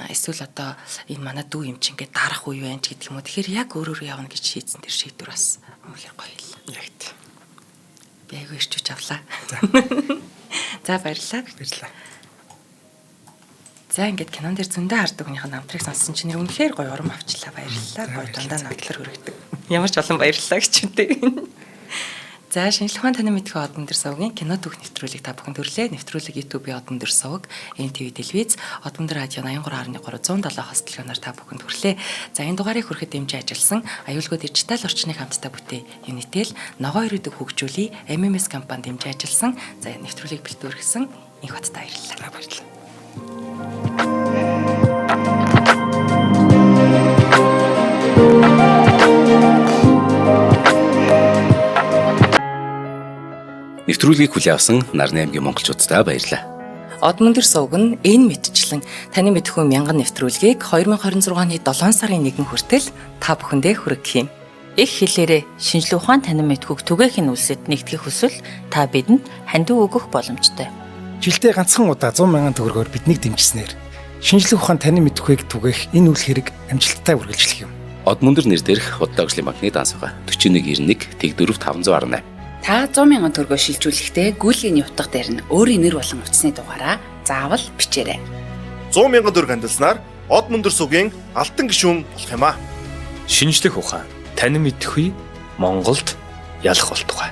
Эсвэл одоо энэ манай дүү юм чи ингээд дарах үе байна ч гэдэг юм уу. Тэгэхээр яг өөрөө явна гэж шийдсэн тэр шийдвэр бас үнэхээр гоё л. Яг тийм. Би айгүй ирчүүч авлаа. За баярлалаа. Баярлалаа. За ингээд кинон дээр зөндөө хардаг хүнийх нь намтрыг сонссон чинь үнэхээр гоё урам авчлаа. Баярлалаа. Гоё дандаа нотлор хүрэгдэг. Ямар ч олон баярлалаа гэж үнтэй. За шинжлэх ухаан танин мэдхүй одон дэр сувгийн кино түүх нэвтрүүлэг та бүхэнд хүрлээ. Нэвтрүүлэг YouTube-ийн одон дэр сувг, NTV телевиз, одон дэр радио 83.3 107 хостелгоноор та бүхэнд хүрлээ. За энэ дугаарыг хүрэхэд дэмжиж ажилласан аюулгүй дижитал орчныг хамтдаа бүтээн Unitel, ногоо ирээдүг хөгжүүлий, MMS компани дэмжиж ажилласан. За нэвтрүүлгийг бэлтгүүлсэн инх хоттой баярлалаа. Баярлалаа. Нэвтрүүлгийг хүлээн авсан Нарны аймгийн монголчуудаа баярлалаа. Одмон дэр сувг нь энэ мэдчлэн таны мэдхүй мянган нэвтрүүлгийг 2026 оны 7 сарын 1 хүртэл та бүхэндээ хүргэх юм. Их хэлээрээ шинжлэх ухаан танин мэдхүйг түгээх нь үлсэд нэгтгэх хүсвэл та бидэнд хандив өгөх боломжтой. Жилдээ ганцхан удаа 100,000 төгрөгөөр биднийг дэмжснээр шинжлэх ухаан танин мэдхүйг түгээх энэ үйл хэрэг амжилттай үргэлжлэх юм. Одмондөр нэр дээрх Худалдаажлын банкны дансгаа 4191 Тэг 4518. Та 100,000 төгрөгөөр шилжүүлэхдээ гүйлгийн утга дээр нь өөрийн нэр болон утасны дугаараа заавал бичээрэй. 100,000 төгрөг хандалснаар Одмондөр сувгийн алтан гишүүн болох юм а. Шинжлэх ухаан танин мэдхүй Монголд ялах болтугай.